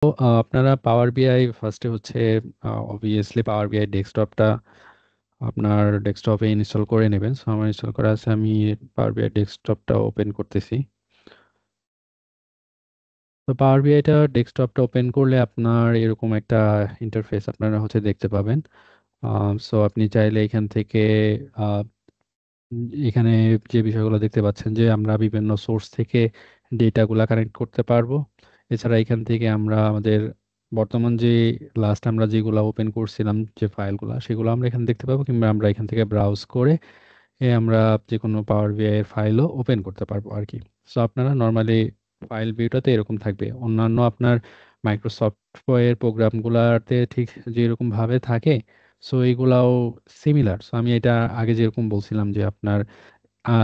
আপনারা পাওয়ার বিআই ফার্স্টে হচ্ছে অবভিয়াসলি পাওয়ার বিআই ডেস্কটপটা আপনার ডেস্কটপে ইনস্টল করে নেবেন। সো আমার ইনস্টল করা আছে, আমি পাওয়ার বিআই ডেস্কটপটা ওপেন করতেছি। তো পাওয়ার বিআইটা ডেস্কটপটা ওপেন করলে আপনার এরকম একটা ইন্টারফেস আপনারা হচ্ছে দেখতে পাবেন। সো আপনি চাইলে এখান থেকে আহ, এখানে যে বিষয়গুলো দেখতে পাচ্ছেন যে আমরা বিভিন্ন সোর্স থেকে ডেটাগুলা কানেক্ট করতে পারবো। এছাড়া এখান থেকে আমরা আমাদের বর্তমান যে লাস্ট আমরা যেগুলো ওপেন করছিলাম যে ফাইলগুলো সেগুলো আমরা এখানে দেখতে পাবো, কিংবা আমরা এখান থেকে ব্রাউজ করে আমরা যে কোনো পাওয়ার বিআই এর ফাইলও ওপেন করতে পারবো আর কি। সো আপনারা নর্মালি ফাইল ভিউটাতে এরকম থাকবে। অন্যান্য আপনার মাইক্রোসফট প্রোগ্রামগুলোতে ঠিক যেরকম ভাবে থাকে, সো এইগুলাও সিমিলার। সো আমি এটা আগে যেরকম বলছিলাম যে আপনার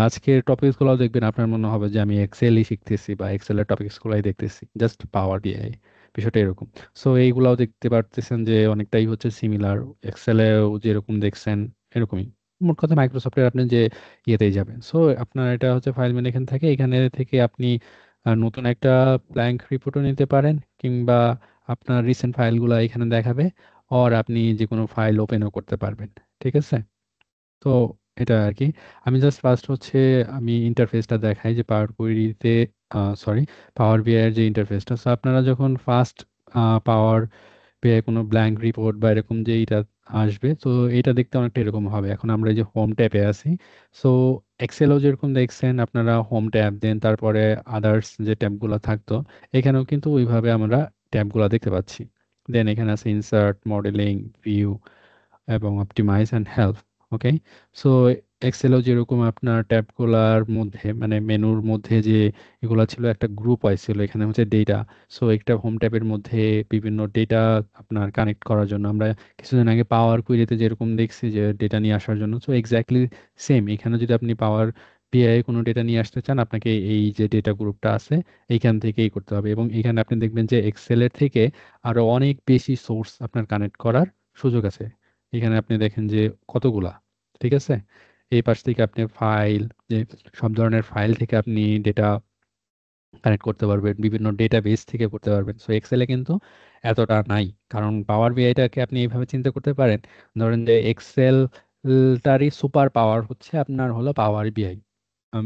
আজকের টপিকস গুলো দেখবেন আপনার মনে হবে যে আমি এক্সেলই শিখতেছি বা এক্সেলের টপিকস গুলাই দেখতেছি, জাস্ট পাওয়ার বিআই বিষয়টা এরকম। সো এইগুলাও দেখতে পারতেছেন যে অনেকটাই হচ্ছে সিমিলার, এক্সেলেও যেরকম দেখছেন এরকমই। মোট কথা মাইক্রোসফটের আপনি যে ইয়েতেই যাবেন। সো আপনার এটা হচ্ছে ফাইল মেনু এখানে থাকে, এখানে থেকে আপনি নতুন একটা ব্ল্যাঙ্ক রিপোর্টও নিতে পারেন, কিংবা আপনার রিসেন্ট ফাইলগুলো এখানে দেখাবে, আর আপনি যে কোনো ফাইল ওপেনও করতে পারবেন। ঠিক আছে? তো এটা আর কি। আমি জাস্ট ফার্স্ট হচ্ছে আমি ইন্টারফেসটা দেখাই যে পাওয়ার কুয়েরিতে, সরি, পাওয়ার বিআই এর যে ইন্টারফেসটা। সো আপনারা যখন ফার্স্ট পাওয়ার বিআই কোনো ব্ল্যাঙ্ক রিপোর্ট বা এরকম যে এটা আসবে, তো এটা দেখতে অনেকটা এরকম হবে। এখন আমরা এই যে হোম ট্যাবে আছি, সো এক্সেলও যেরকম দেখছেন আপনারা হোম ট্যাব দেন, তারপরে আদার্স যে ট্যাবগুলো থাকতো এখানেও কিন্তু ওইভাবে আমরা ট্যাবগুলো দেখতে পাচ্ছি। দেন এখানে আছে ইনসার্ট, মডেলিং, ভিউ এবং optimize and help. Okay. So এক্সেলও যেরকম আপনার ট্যাবগুলার মধ্যে মানে মেনুর মধ্যে যে এগুলা ছিল একটা গ্রুপ ছিল, এখানে হচ্ছে ডেটা। সো একটা হোম ট্যাবের মধ্যে বিভিন্ন ডেটা আপনার কানেক্ট করার জন্য আমরা কিছুদিন আগে পাওয়ার কুইরিতে যেরকম দেখছি যে ডেটা নিয়ে আসার জন্য, সো এক্স্যাক্টলি সেম এখানে যদি আপনি পাওয়ার বিআই কোনো ডেটা নিয়ে আসতে চান, আপনাকে এই যে ডেটা গ্রুপটা আছে এইখান থেকেই করতে হবে। এবং এখানে আপনি দেখবেন যে এক্সেলের থেকে আরো অনেক বেশি সোর্স আপনার কানেক্ট করার সুযোগ আছে। এখানে আপনি দেখেন যে কতগুলা। ঠিক আছে? এই পাশ থেকে আপনি ফাইল, যে সব ধরনের ফাইল থেকে আপনি ডেটা কানেক্ট করতে পারবেন, বিভিন্ন ডেটাবেস থেকে করতে পারবেন। সো এক্সেলে কিন্তু এতটা নাই। কারণ পাওয়ার বিআইটাকে আপনি এইভাবে চিন্তা করতে পারেন, ধরেন যে এক্সেল টারই সুপার পাওয়ার হচ্ছে আপনার হলো পাওয়ার বিআই।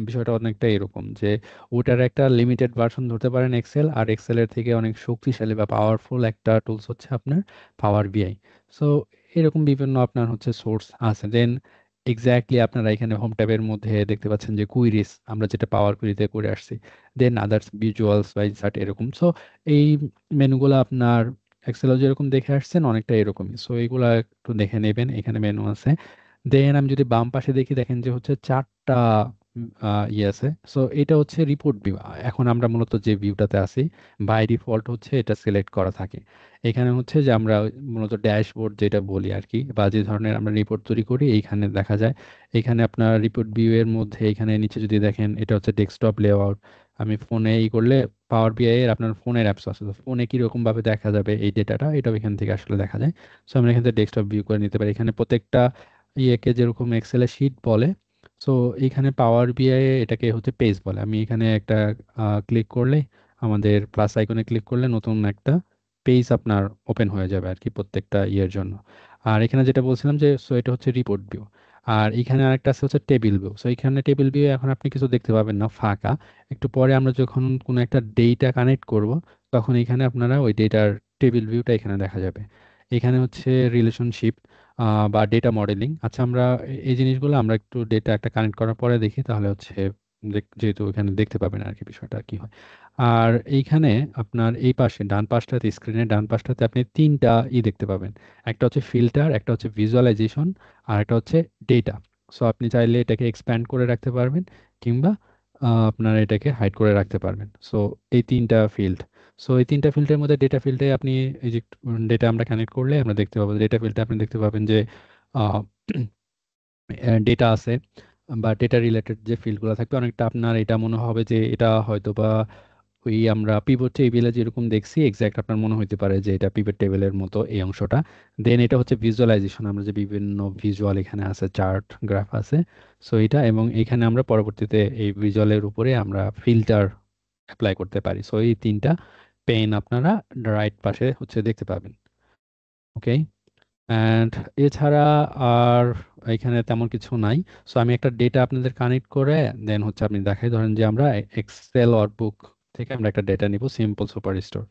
বিষয়টা অনেকটা এরকম যে ওটার একটা লিমিটেড ভার্সন ধরতে পারেন এক্সেল, আর এক্সেলের থেকে অনেক শক্তিশালী বা পাওয়ারফুল একটা টুলস হচ্ছে আপনার পাওয়ার বিআই। সো এরকম বিভিন্ন আপনার হচ্ছে সোর্স আছে। দেন এক্স্যাক্টলি আপনারা এখানে হোম ট্যাবের মধ্যে দেখতে পাচ্ছেন যে কুইরিস, আমরা যেটা পাওয়ার কুইরিতে করে আসছি। দেন আদার্স ভিজুয়ালস বা ইনসার্ট এরকম। সো এই মেনুগুলো আপনার এক্সেলও যেরকম দেখে আসছেন অনেকটা এরকমই। সো এইগুলা একটু দেখে নেবেন, এখানে মেনু আছে। দেন আমি যদি বাম পাশে দেখি, দেখেন যে হচ্ছে চারটা ইয়ে আছে। সো এটা হচ্ছে রিপোর্ট ভিউ। এখন আমরা মূলত যে ভিউটাতে আছি, বাই ডিফল্ট হচ্ছে এটা সিলেক্ট করা থাকে। এখানে হচ্ছে যে আমরা মূলত ড্যাশবোর্ড যেটা বলি আর কি, বা যে ধরনের আমরা রিপোর্ট তৈরি করি এইখানে দেখা যায়। এখানে আপনার রিপোর্ট ভিউ এর মধ্যে এখানে নিচে যদি দেখেন, এটা হচ্ছে ডেস্কটপ লেআউট। আমি ফোনে করলে পাওয়ার বিআই এর আপনার ফোনের অ্যাপস আছে, তো ফোনে কিরকম ভাবে দেখা যাবে এই ডেটাটা, এটাও এখান থেকে আসলে দেখা যায়। সো আমরা এখান থেকে ডেস্কটপ ভিউ করে নিতে পারি। এখানে প্রত্যেকটা ইয়েকে যেরকম এক্সেলের শিট বলে, সো এখানে পাওয়ার বিআই এটাকে হচ্ছে পেজ বলে। আমি এখানে একটা ক্লিক করলে, আমাদের প্লাস আইকনে ক্লিক করলে নতুন একটা পেজ আপনার ওপেন হয়ে যাবে আর কি প্রত্যেকটা ইয়ের জন্য। আর এখানে যেটা বলছিলাম যে সো এটা হচ্ছে রিপোর্ট ভিউ। আর এখানে আরেকটা আছে হচ্ছে টেবিল ভিউ। সো এখানে টেবিল ভিউ এখন আপনি কিছু দেখতে পাবেন না, ফাঁকা। একটু পরে আমরা যখন কোনো একটা ডেটা কানেক্ট করব, তখন এখানে আপনারা ওই ডেটার টেবিল ভিউটা এখানে দেখা যাবে। এখানে হচ্ছে রিলেশনশিপ বা ডেটা মডেলিং। আচ্ছা, আমরা এই জিনিসগুলো আমরা একটু ডেটা একটা কানেক্ট করার পরে দেখি, তাহলে হচ্ছে যেহেতু এখানে দেখতে পাবেন আর কি বিষয়টা কি হয়। আর এইখানে আপনার এই পাশে ডান পাশটাতে, স্ক্রিনের ডান পাশটাতে আপনি তিনটা দেখতে পাবেন। একটা হচ্ছে ফিল্টার, একটা হচ্ছে ভিজুয়ালাইজেশন, আর একটা হচ্ছে ডেটা। সো আপনি চাইলে এটাকে এক্সপ্যান্ড করে রাখতে পারবেন, কিংবা আপনার এটাকে হাইড করে রাখতে পারবেন। সো এই তিনটা ফিল্ড। সো এই তিনটা ফিল্ডের মধ্যে ডেটা ফিল্ডে আপনি এই যে ডেটা আমরা কানেক্ট করলে আমরা দেখতে পাবো, ডেটা ফিল্ডে আপনি দেখতে পাবেন যে ডেটা আছে, বা ডেটা রিলেটেড যে ফিল্ডগুলো থাকবে অনেকটা আপনার এটা মনে হবে যে এটা হয়তো বা ওই আমরা পিভট টেবিলে যেরকম দেখছি এক্সাক্ট আপনার মনে হইতে পারে যে এটা পিভট টেবিলের মতো এই অংশটা। দেন এটা হচ্ছে ভিজুয়ালাইজেশন, আমরা যে বিভিন্ন ভিজুয়াল এখানে আছে, চার্ট গ্রাফ আছে। সো এটা, এবং এখানে আমরা পরবর্তীতে এই ভিজুয়ালের উপরে আমরা ফিল্টার অ্যাপ্লাই করতে পারি। সো এই তিনটা পেইন আপনারা রাইট পাশে হচ্ছে দেখতে পাবেন। ওকে, অ্যান্ড এছাড়া আর এখানে তেমন কিছু নাই। সো আমি একটা ডেটা আপনাদের কানেক্ট করে দেন হচ্ছে আপনি দেখাই, ধরেন যে আমরা এক্সেল ওয়ার্কবুক থেকে আমরা একটা ডেটা নিব, সিম্পল সুপার স্টোর।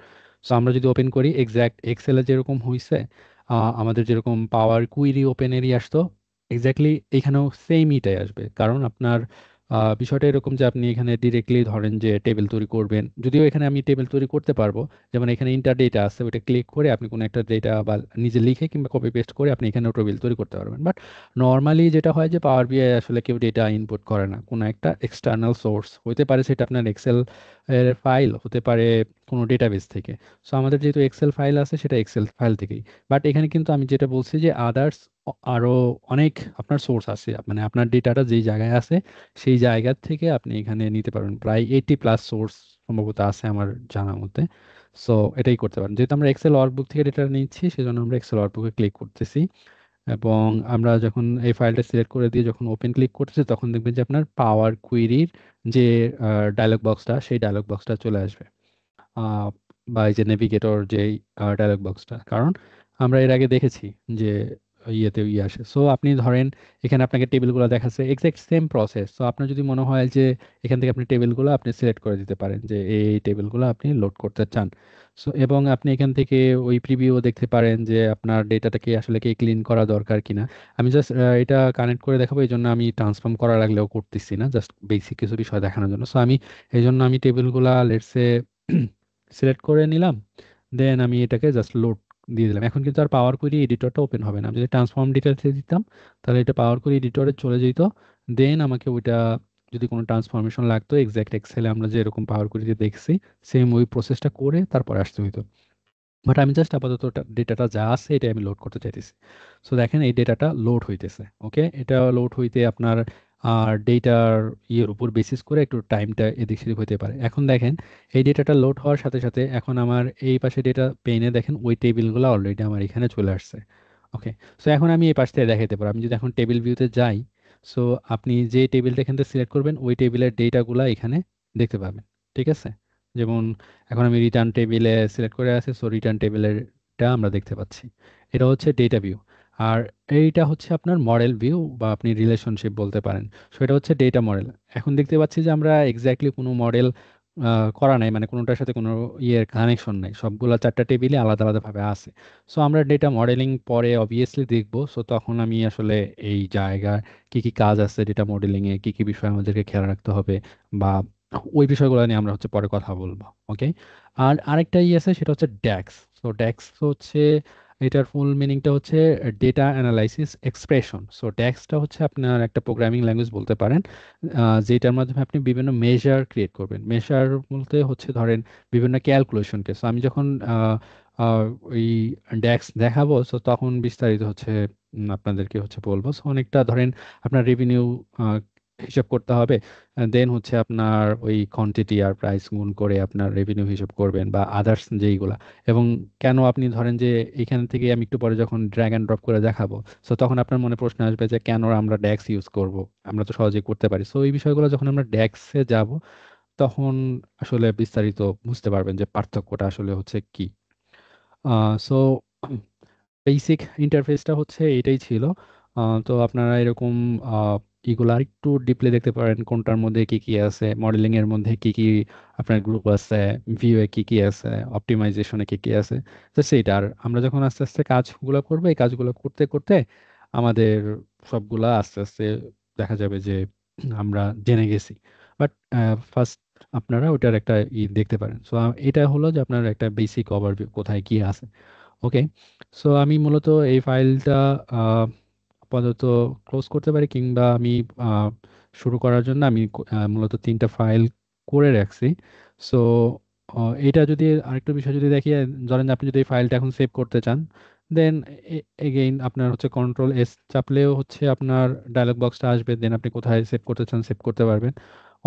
সো আমরা যদি ওপেন করি এক্স্যাক্ট এক্সেলে যেরকম হয়েছে, আমাদের যেরকম পাওয়ার কুইরি ওপেনেরই আসতো, এক্স্যাক্টলি এখানেও সেম ইটাই আসবে। কারণ আপনার বিষয়টা এরকম যে আপনি এখানে ডিরেক্টলি ধরেন যে টেবিল তৈরি করবেন, যদিও এখানে আমি টেবিল তৈরি করতে পারবো। যেমন এখানে ইন্টার ডেটা আছে, ওইটা ক্লিক করে আপনি কোনো একটা ডেটা বা নিজে লিখে কিংবা কপি পেস্ট করে আপনি এখানে টেবিল তৈরি করতে পারবেন। বাট নর্মালি যেটা হয় যে পাওয়ার বিআই আসলে কেউ ডেটা ইনপুট করে না, কোনো একটা এক্সটার্নাল সোর্স হতে পারে, সেটা আপনার এক্সেল এর ফাইল হতে পারে, কোনো ডেটাবেস থেকে। সো আমাদের যেহেতু এক্সেল ফাইল আছে, সেটা এক্সেল ফাইল থেকেই। বাট এখানে কিন্তু আমি যেটা বলছি যে আদার্স আরো অনেক আপনার সোর্স আছে, মানে আপনার ডেটাটা যেই জায়গায় আছে সেই জায়গা থেকে আপনি এখানে নিতে পারবেন। প্রায় 80+ সোর্স সম্ভবত আছে আমার জানা মতে। সো এটাই করতে পারেন। যেহেতু আমরা এক্সেল ওয়ার্কবুক থেকে ডেটা নিচ্ছি, সেজন্য আমরা এক্সেল ওয়ার্কবুকে ক্লিক করতেছি। এবং আমরা যখন এই ফাইলটা সিলেক্ট করে দিয়ে যখন ওপেন ক্লিক করতেছি, তখন দেখবেন যে আপনার পাওয়ার কুইরির যে ডায়লগ বক্সটা, সেই ডায়লগ বক্সটা চলে আসবে। আহ, বা এই যে নেভিগেটর যেই ডায়লগ বক্সটা, কারণ আমরা এর আগে দেখেছি যে ইয়েতে ইয়ে আসে। সো আপনি ধরেন এখানে আপনাকে টেবিলগুলো দেখাচ্ছে, এক্সাক্ট সেম প্রসেস। সো আপনার যদি মনে হয় যে এখান থেকে আপনি টেবিলগুলো আপনি সিলেক্ট করে দিতে পারেন যে এই টেবিলগুলো আপনি লোড করতে চান। সো এবং আপনি এখান থেকে ওই প্রিভিউ দেখতে পারেন যে আপনার ডেটাটাকে আসলে কি ক্লিন করা দরকার কিনা। আমি জাস্ট এটা কানেক্ট করে দেখাবো, এই জন্য আমি ট্রান্সফর্ম করার লাগলেও করতেছি না, জাস্ট বেসিক কিছু বিষয় দেখানোর জন্য। সো আমি এই জন্য আমি টেবিলগুলা লেটসে সিলেক্ট করে নিলাম, দেন আমি এটাকে জাস্ট লোড দিয়ে দিলাম। এখন কিন্তু আর পাওয়ার কোয়েরি এডিটরটা ওপেন হবে না। আমি যদি ট্রান্সফর্ম ডিটেলসে দিতাম, তাহলে এটা পাওয়ার কোয়েরি এডিটরে চলে যেত। দেন আমাকে ওইটা যদি কোনো ট্রান্সফরমেশন লাগতো, এক্সাক্ট এক্সেলে আমরা যেরকম পাওয়ার কোয়েরিতে দেখছি সেম ওই প্রসেসটা করে তারপরে আসতে হইতো। বাট আমি জাস্ট আপাতত ডেটাটা যা আছে এটা আমি লোড করতে চাইতেছি। সো দেখেন এই ডেটাটা লোড হইতেছে। ওকে, এটা লোড হইতে আপনার আর ডেটার ইয়ের উপর বেসিস করে একটু টাইমটা এদিক সেদিক হইতে পারে। এখন দেখেন এই ডেটাটা লোড হওয়ার সাথে সাথে এখন আমার এই পাশে ডেটা পেইনে দেখেন ওই টেবিলগুলো অলরেডি আমার এখানে চলে আসছে। ওকে, সো এখন আমি এই পাশ থেকে দেখাতে পারবো। আমি যদি এখন টেবিল ভিউতে যাই, সো আপনি যে টেবিলটা এখান থেকে সিলেক্ট করবেন ওই টেবিলের ডেটাগুলো এখানে দেখতে পাবেন। ঠিক আছে, যেমন এখন আমি রিটার্ন টেবিলে সিলেক্ট করে আছি, সো রিটার্ন টেবিলেরটা আমরা দেখতে পাচ্ছি। এটা হচ্ছে ডেটা ভিউ। আর এইটা হচ্ছে আপনার মডেল ভিউ বা আপনি রিলেশনশিপ বলতে পারেন। সো এটা হচ্ছে ডেটা মডেল। এখন দেখতে পাচ্ছি যে আমরা এক্স্যাক্টলি কোনো মডেল করা নাই, মানে কোনোটার সাথে কোনো ইয়ের কানেকশন নাই, সবগুলো চারটা টেবিলে আলাদা আলাদাভাবে আছে। সো আমরা ডেটা মডেলিং পরে অবভিয়াসলি দেখবো। সো তখন আমি আসলে এই জায়গায় কি কি কাজ আছে ডেটা মডেলিং এ, কি কি বিষয় আমাদেরকে খেয়াল রাখতে হবে বা ওই বিষয়গুলো নিয়ে আমরা হচ্ছে পরে কথা বলবো। ওকে, আর আরেকটা আছে সেটা হচ্ছে ড্যাক্স। সো ড্যাক্স হচ্ছে, এটার ফুল মিনিংটা হচ্ছে ডেটা অ্যানালাইসিস এক্সপ্রেশন। সো ড্যাক্সটা হচ্ছে আপনার একটা প্রোগ্রামিং ল্যাঙ্গুয়েজ বলতে পারেন, যেটার মাধ্যমে আপনি বিভিন্ন মেজার ক্রিয়েট করবেন। মেজার বলতে হচ্ছে ধরেন বিভিন্ন ক্যালকুলেশনকে। সো আমি যখন আহ, ওই ড্যাক্স দেখাবো, সো তখন বিস্তারিত হচ্ছে আপনাদেরকে হচ্ছে বলবো। সো অনেকটা ধরেন আপনার রেভিনিউ হিসাব করতে হবে, দেন হচ্ছে আপনার ওই কোয়ান্টিটি আর প্রাইস গুণ করে আপনার রেভিনিউ হিসাব করবেন বা আদার্স যেইগুলা। এবং কেন আপনি ধরেন যে এখান থেকে আমি একটু পরে যখন ড্র্যাগ অ্যান্ড ড্রপ করে দেখাবো, সো তখন আপনার মনে প্রশ্ন আসবে যে কেন আমরা ড্যাক্স ইউজ করব, আমরা তো সহজেই করতে পারি। সো এই বিষয়গুলো যখন আমরা ড্যাক্সে যাব, তখন আসলে বিস্তারিত বুঝতে পারবেন যে পার্থক্যটা আসলে হচ্ছে কি। সো বেসিক ইন্টারফেসটা হচ্ছে এটাই ছিল। তো আপনারা এরকম এগুলো আরেকটু ডিপলি দেখতে পারেন, কোনটার মধ্যে কি কি আছে, মডেলিং এর মধ্যে কি কি আপনার গ্রুপ আছে, ভিউ এ কি কি আছে, অপটিমাইজেশনে কি কি আছে। তো সেইটা আর আমরা যখন আস্তে আস্তে কাজগুলো করবো, এই কাজগুলো করতে করতে আমাদের সবগুলা আস্তে আস্তে দেখা যাবে যে আমরা জেনে গেছি। বাট ফার্স্ট আপনারা ওটার একটা দেখতে পারেন। সো এটা হলো যে আপনার একটা বেসিক ওভারভিউ কোথায় কি আছে। ওকে, সো আমি মূলত এই ফাইলটা আপাতত ক্লোজ করতে পারি, কিংবা আমি আহ, শুরু করার জন্য আমি মূলত 3টা ফাইল করে রাখছি। সো এটা যদি আরেকটা বিষয় যদি দেখি, ধরেন আপনি যদি এই ফাইলটা এখন সেভ করতে চান, দেন এগেইন আপনার হচ্ছে কন্ট্রোল এস চাপলেও হচ্ছে আপনার ডায়লগ বক্সটা আসবে, দেন আপনি কোথায় সেভ করতে চান সেভ করতে পারবেন।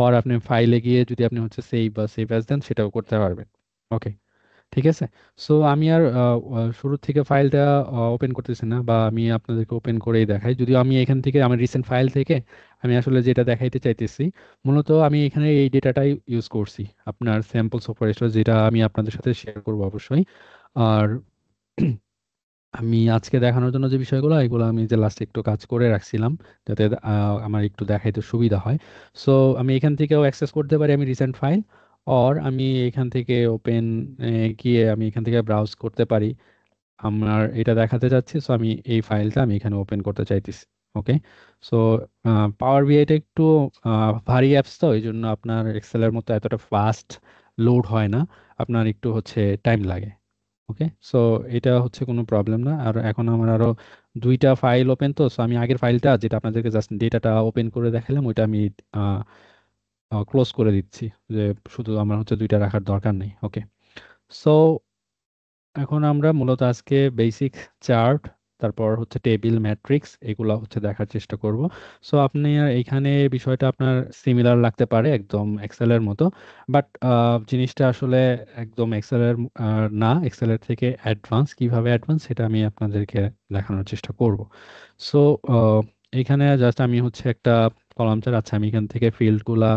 আর আপনি ফাইলে গিয়ে যদি আপনি হচ্ছে সেভ বা সেভ অ্যাজ দেন, সেটাও করতে পারবেন। ওকে, ঠিক আছে। সো আমি আর শুরু থেকে ফাইলটা ওপেন করতেছি না, বা আমি আপনাদেরকে ওপেন করেই দেখাই, যদিও আমি এখান থেকে আমার রিসেন্ট ফাইল থেকে আমি আসলে যেটা দেখাইতে চাইতেছি, মূলত আমি এখানে এই ডেটাটাই ইউজ করছি, আপনার স্যাম্পল সুপার স্টোরেজ, যেটা আমি আপনাদের সাথে শেয়ার করবো অবশ্যই। আর আমি আজকে দেখানোর জন্য যে বিষয়গুলো, এগুলো আমি যে লাস্টে একটু কাজ করে রাখছিলাম, যাতে আমার একটু দেখাইতে সুবিধা হয়। সো আমি এখান থেকেও অ্যাক্সেস করতে পারি আমি রিসেন্ট ফাইল, অর আমি এখান থেকে ওপেন গিয়ে আমি এখান থেকে ব্রাউজ করতে পারি। আমার এটা দেখাতে চাচ্ছি, সো আমি এই ফাইলটা আমি এখানে ওপেন করতে চাইতেছি। ওকে। সো পাওয়ার বিআইটা একটু ভারী অ্যাপস, তো এই জন্য আপনার এক্সেলের মতো এতটা ফাস্ট লোড হয় না, আপনার একটু হচ্ছে টাইম লাগে। ওকে। সো এটা হচ্ছে কোনো প্রবলেম না। আর এখন আমার আরো দুইটা ফাইল ওপেন, তো সো আমি আগের ফাইলটা যেটা আপনাদেরকে জাস্ট ডেটাটা ওপেন করে দেখালাম, ওইটা আমি ক্লোজ করে দিচ্ছি, যে শুধু আমার হচ্ছে দুইটা রাখার দরকার নেই। ওকে। সো এখন আমরা মূলত আজকে বেসিক চার্ট, তারপর হচ্ছে টেবিল ম্যাট্রিক্স, এগুলো হচ্ছে দেখার চেষ্টা করব। সো আপনি এইখানে বিষয়টা আপনার সিমিলার লাগতে পারে একদম এক্সেলের মতো, বাট জিনিসটা আসলে একদম এক্সেলের না, এক্সেলের থেকে অ্যাডভান্স। কিভাবে অ্যাডভান্স সেটা আমি আপনাদেরকে দেখানোর চেষ্টা করব। সো এখানে জাস্ট আমি হচ্ছে একটা কলাম চার্ট, আচ্ছা আমি এখান থেকে ফিল্ডগুলা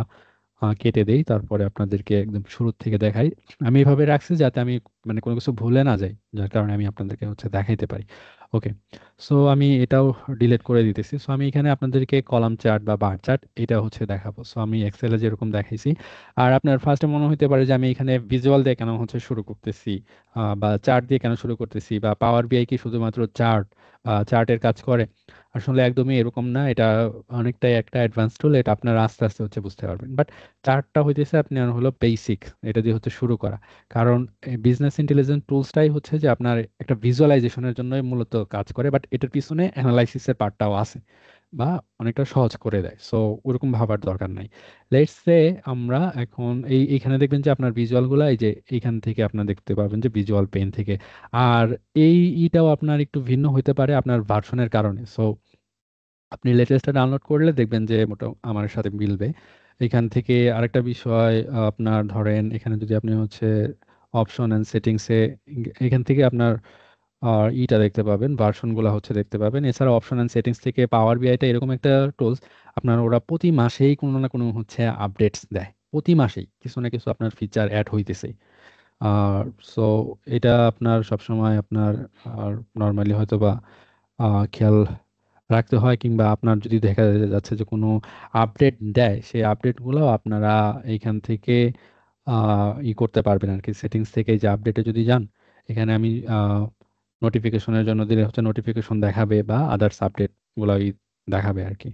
কেটে দেই, তারপরে আপনাদেরকে একদম শুরু থেকে দেখাই। আমি এভাবে রাখছি যাতে আমি মানে কোনো কিছু ভুলে না যাই, যার কারণে আমি আপনাদেরকে হচ্ছে দেখাইতে পারি। ওকে। সো আমি এটাও ডিলিট করে দিতেছি। সো আমি এখানে আপনাদেরকে কলাম চার্ট বা বার চার্ট এটা হচ্ছে দেখাবো। সো আমি এক্সেলে যেরকম দেখাইছি, আর আপনার ফার্স্টে মনে হতে পারে যে আমি এখানে ভিজুয়াল দিয়ে কেন হচ্ছে শুরু করতেছি, বা চার্ট দিয়ে কেন শুরু করতেছি, বা পাওয়ার বিআই কি শুধুমাত্র চার্ট চার্টের কাজ করে। আসলে একদমই এরকম না, এটা অনেকটাই একটা অ্যাডভান্স টুল, এটা আপনারা আস্তে আস্তে হচ্ছে বুঝতে পারবেন। বাট চার্টটা হইতেছে আপনার হলো বেসিক, এটা দিয়ে হচ্ছে শুরু করা। কারণ বিজনেস ইন্টেলিজেন্স টুলসটাই হচ্ছে যে আপনার একটা ভিজুয়ালাইজেশনের জন্য মূলত কাজ করে, বাট এটার পিছনে অ্যানালাইসিসের পার্টটাও আছে, বা অনেকটা সহজ করে দেয়। সো ওরকম ভাবার দরকার নাই। লেটস সে আমরা এখন এইখানে দেখবেন যে আপনার ভিজুয়ালগুলো, এই যে এইখান থেকে আপনার দেখতে পাবেন যে ভিজুয়াল পেন থেকে। আর এইটাও আপনার একটু ভিন্ন হতে পারে আপনার ভার্সনের কারণে। সো আপনি লেটেস্টটা ডাউনলোড করলে দেখবেন যে মোটা আমার সাথে মিলবে। এখান থেকে আরেকটা বিষয়, আপনার ধরেন এখানে যদি আপনি হচ্ছে অপশন অ্যান্ড সেটিংসে, এখান থেকে আপনার ইটা দেখতে পাবেন, ভার্সনগুলো হচ্ছে দেখতে পাবেন। এছাড়া অপশন অ্যান্ড সেটিংস থেকে পাওয়ার বিআইটা এরকম একটা টুলস, আপনার ওরা প্রতি মাসেই কোনো না কোনো হচ্ছে আপডেটস দেয়, প্রতি মাসেই কিছু না কিছু আপনার ফিচার অ্যাড হইতেছে। আর সো এটা আপনার সবসময় আপনার নর্মালি হয়তো বা খেয়াল রাখতে হয়, কিংবা আপনার যদি দেখা যাচ্ছে যে কোনো আপডেট দেয়, সেই আপডেটগুলো আপনারা এইখান থেকে করতে পারবেন আর কি। সেটিংস থেকে যে আপডেটে যদি যান, এখানে আমি নোটিফিকেশনের জন্য দিলে হচ্ছে নোটিফিকেশন দেখাবে, বা আদার্স আপডেটগুলো দেখাবে আর কি।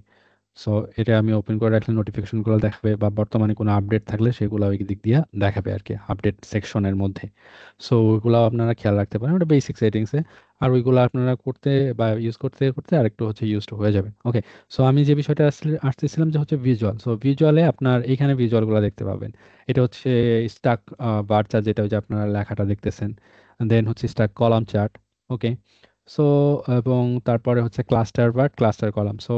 সো এটা আমি ওপেন করে রাখলে নোটিফিকেশনগুলো দেখাবে, বা বর্তমানে কোনো আপডেট থাকলে সেগুলো ওই দিক দিয়ে দেখাবে আর কি, আপডেট সেকশনের মধ্যে। সো ওইগুলো আপনারা খেয়াল রাখতে পারেন, ওটা বেসিক সেটিংসে। আর ওইগুলো আপনারা করতে বা ইউজ করতে করতে আরেকটু হচ্ছে ইউজড হয়ে যাবে। ওকে। সো আমি যে বিষয়টা আসলে আসতেছিলাম যে হচ্ছে ভিজুয়াল। সো ভিজুয়ালে আপনার এখানে ভিজুয়ালগুলো দেখতে পাবেন। এটা হচ্ছে স্টাক বার চার্ট, যেটা হচ্ছে আপনারা লেখাটা দেখতেছেন। দেন হচ্ছে স্টাক কলাম চার্ট। ওকে। সো এবং তারপরে হচ্ছে ক্লাস্টার বার, ক্লাস্টার কলাম। সো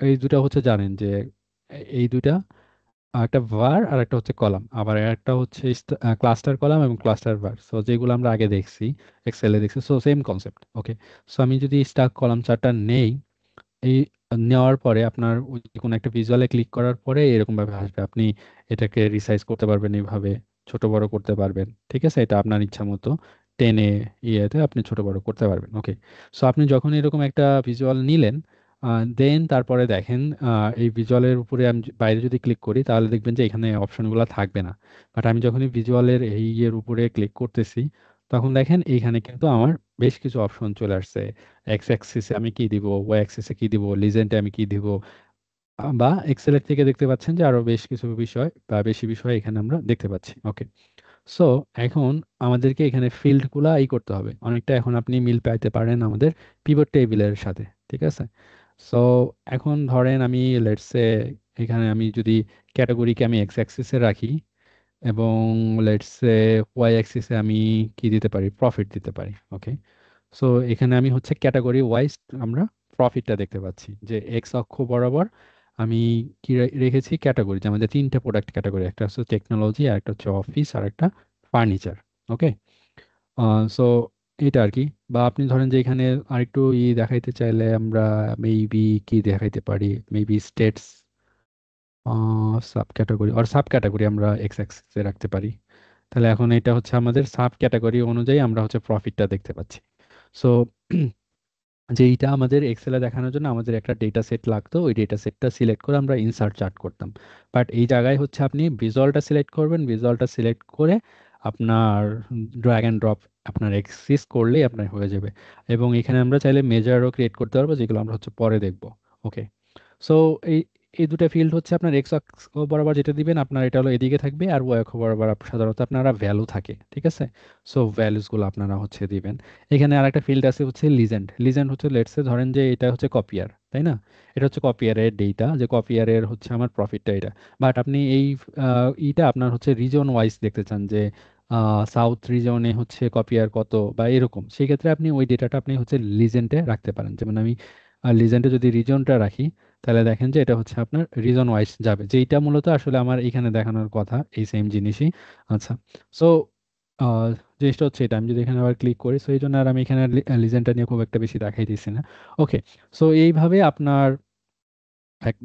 এই দুটা হচ্ছে জানেন যে এই দুইটা, একটা ভার আর একটা হচ্ছে কলাম, আবার একটা হচ্ছে ক্লাস্টার কলাম এবং ক্লাস্টার ভার। সো যেগুলো আমরা আগে দেখছি, এক্সেলে দেখছি, সো সেম কনসেপ্ট। ওকে। সো আমি যদি স্টাক কলাম চার্টটা নেই, এই নেওয়ার পরে আপনার ওই কোনো একটা ভিজুয়ালে ক্লিক করার পরে এরকম ভাবে আসবে, আপনি এটাকে রিসাইজ করতে পারবেন, এইভাবে ছোট বড় করতে পারবেন। ঠিক আছে, এটা আপনার ইচ্ছা মতো টেনে ইয়েতে আপনি ছোট বড় করতে পারবেন। ওকে। সো আপনি যখন এরকম একটা ভিজুয়াল নিলেন, দেন তারপরে দেখেন এই ভিজুয়ালের উপরে আমি বাইরে যদি ক্লিক করি, তাহলে দেখবেন যে এখানে অপশনগুলো থাকবে না। বাট আমি যখনই ভিজুয়ালের এই ইয়ের উপরে ক্লিক করতেছি, তখন দেখেন এইখানে কিন্তু আমার বেশ কিছু অপশন চলে আসছে। এক্স অ্যাক্সিসে আমি কি দিব, ওয়াই অ্যাক্সিসে কি দিব, লিজেন্ডে আমি কি দিব, বা এক্সেলের থেকে দেখতে পাচ্ছেন যে আরো বেশ কিছু বিষয় বা বেশি বিষয় এখানে আমরা দেখতে পাচ্ছি। ওকে। সো এখন আমাদেরকে এখানে ফিল্ড গুলা করতে হবে অনেকটা, এখন আপনি মিল পাইতে পারেন আমাদের পিভট টেবিলের সাথে। ঠিক আছে। সো এখন ধরেন আমি লেটসে এখানে আমি যদি ক্যাটাগরিকে আমি এক্স অ্যাক্সিসে রাখি, এবং লেটসে ওয়াই অ্যাক্সিসে আমি কি দিতে পারি, প্রফিট দিতে পারি। ওকে। সো এখানে আমি হচ্ছে ক্যাটাগরি ওয়াইজ আমরা প্রফিটটা দেখতে পাচ্ছি, যে এক্স অক্ষ বরাবর আমি কি রেখেছি ক্যাটাগরি, যে আমাদের তিনটা প্রোডাক্ট ক্যাটাগরি, একটা হচ্ছে টেকনোলজি, আর একটা হচ্ছে অফিস, আর একটা ফার্নিচার। ওকে। সো এটা আর কি। বা আপনি ধরেন যে এখানে আরেকটু দেখাইতে চাইলে আমরা মেবি কি দেখাইতে পারি, মেবি স্টেটস সাব ক্যাটাগরি আর সাব ক্যাটাগরি আমরা এক্স অ্যাক্সিসে রাখতে পারি। তাহলে এখন এটা হচ্ছে আমাদের সাব ক্যাটাগরি অনুযায়ী আমরা হচ্ছে প্রফিটটা দেখতে পাচ্ছি। সো যে এইটা আমাদের এক্সেলে দেখানোর জন্য আমাদের একটা ডেটা সেট লাগতো, ওই ডেটা সেটটা সিলেক্ট করে আমরা ইনসার্ট চার্ট করতাম। বাট এই জায়গায় হচ্ছে আপনি ভিজুয়ালটা সিলেক্ট করবেন, ভিজুয়ালটা সিলেক্ট করে আপনার ড্র্যাগ অ্যান্ড ড্রপ আপনার এক্সিস করলেই আপনার হয়ে যাবে। এবং এখানে আমরা চাইলে মেজারও ক্রিয়েট করতে পারবো, যেগুলো আমরা হচ্ছে পরে দেখবো। ওকে। সো এই এই দুটো ফিল্ড হচ্ছে আপনার এক্স অক্ষ বরাবর যেটা দিবেন আপনার এটা হলো এদিকে থাকবে, আর ওয়াই অক্ষ বরাবর সাধারণত আপনারা ভ্যালু থাকে, ঠিক আছে। সো ভ্যালুসগুলো আপনারা হচ্ছে দিবেন। এখানে আরেকটা ফিল্ড আছে হচ্ছে লিজেন্ড। লিজেন্ড হচ্ছে লেটসে ধরেন যে এটা হচ্ছে কপিয়ার, তাই না? এটা হচ্ছে কপিয়ারের ডেটা, যে কপিয়ারের হচ্ছে আমার প্রফিটটা এটা। বাট আপনি এই ইটা আপনার হচ্ছে রিজন ওয়াইজ দেখতে চান, যে সাউথ রিজনে হচ্ছে কপিয়ার কত বা এরকম, সেই ক্ষেত্রে আপনি ওই ডেটাটা আপনি হচ্ছে লিজেন্ডে রাখতে পারেন। যেমন আমি লিজেন্ডে যদি রিজনটা রাখি, তাহলে দেখেন যে এটা হচ্ছে আপনার রিজন ওয়াইজ যাবে, যেইটা মূলত আসলে আমার এখানে দেখানোর কথা, এই সেম জিনিসই। আচ্ছা। সো জিনিসটা হচ্ছে এটা, আমি যদি এখানে আবার ক্লিক করি, সো এই জন্য আর আমি এখানে লিজেন্ডটা নিয়ে খুব একটা বেশি দেখাই দিচ্ছি না। ওকে। সো এইভাবে আপনার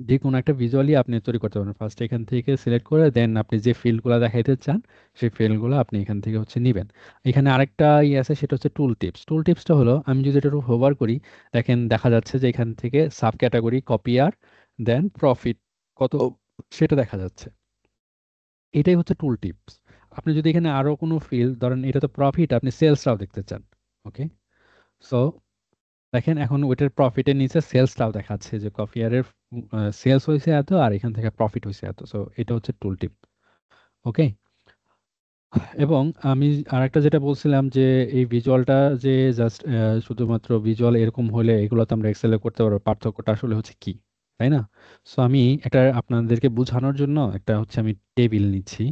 যে কোনো একটা ভিজুয়ালি আপনি তৈরি করতে পারবেন। ফার্স্ট এখান থেকে সিলেক্ট করে দেন আপনি যে ফিল্ডগুলো দেখাইতে চান সেই ফিল্ডগুলো আপনি এখান থেকে হচ্ছে নেবেন। এখানে আরেকটা আছে, সেটা হচ্ছে টুল টিপস। টুল টিপসটা হলো আমি যদি এটা হোভার করি, দেখেন দেখা যাচ্ছে যে এখান থেকে সাব ক্যাটাগরি কপিয়ার দেন প্রফিট কত সেটা দেখা যাচ্ছে। এটাই হচ্ছে টুল টিপস। আপনি যদি এখানে আরো কোনো ফিল্ড ধরেন, এটা তো প্রফিট, আপনি সেলসটাও দেখতে চান। ওকে। সো দেখেন এখন ওইটার প্রফিটের নিচে সেলসটাও দেখাচ্ছে, যে কফিয়ারের সেলস হয়েছে এত আর এখান থেকে প্রফিট হয়েছে এত। সো এটা হচ্ছে টুল টিপ। ওকে। এবং আমি আরেকটা যেটা বলছিলাম যে এই ভিজুয়ালটা যে জাস্ট শুধুমাত্র ভিজুয়াল এরকম হলে এগুলো তো আমরা এক্সেলে করতে পারবো, পার্থক্যটা আসলে হচ্ছে কি, তাই না? সো আমি একটা আপনাদেরকে বোঝানোর জন্য একটা হচ্ছে আমি টেবিল নিচ্ছি,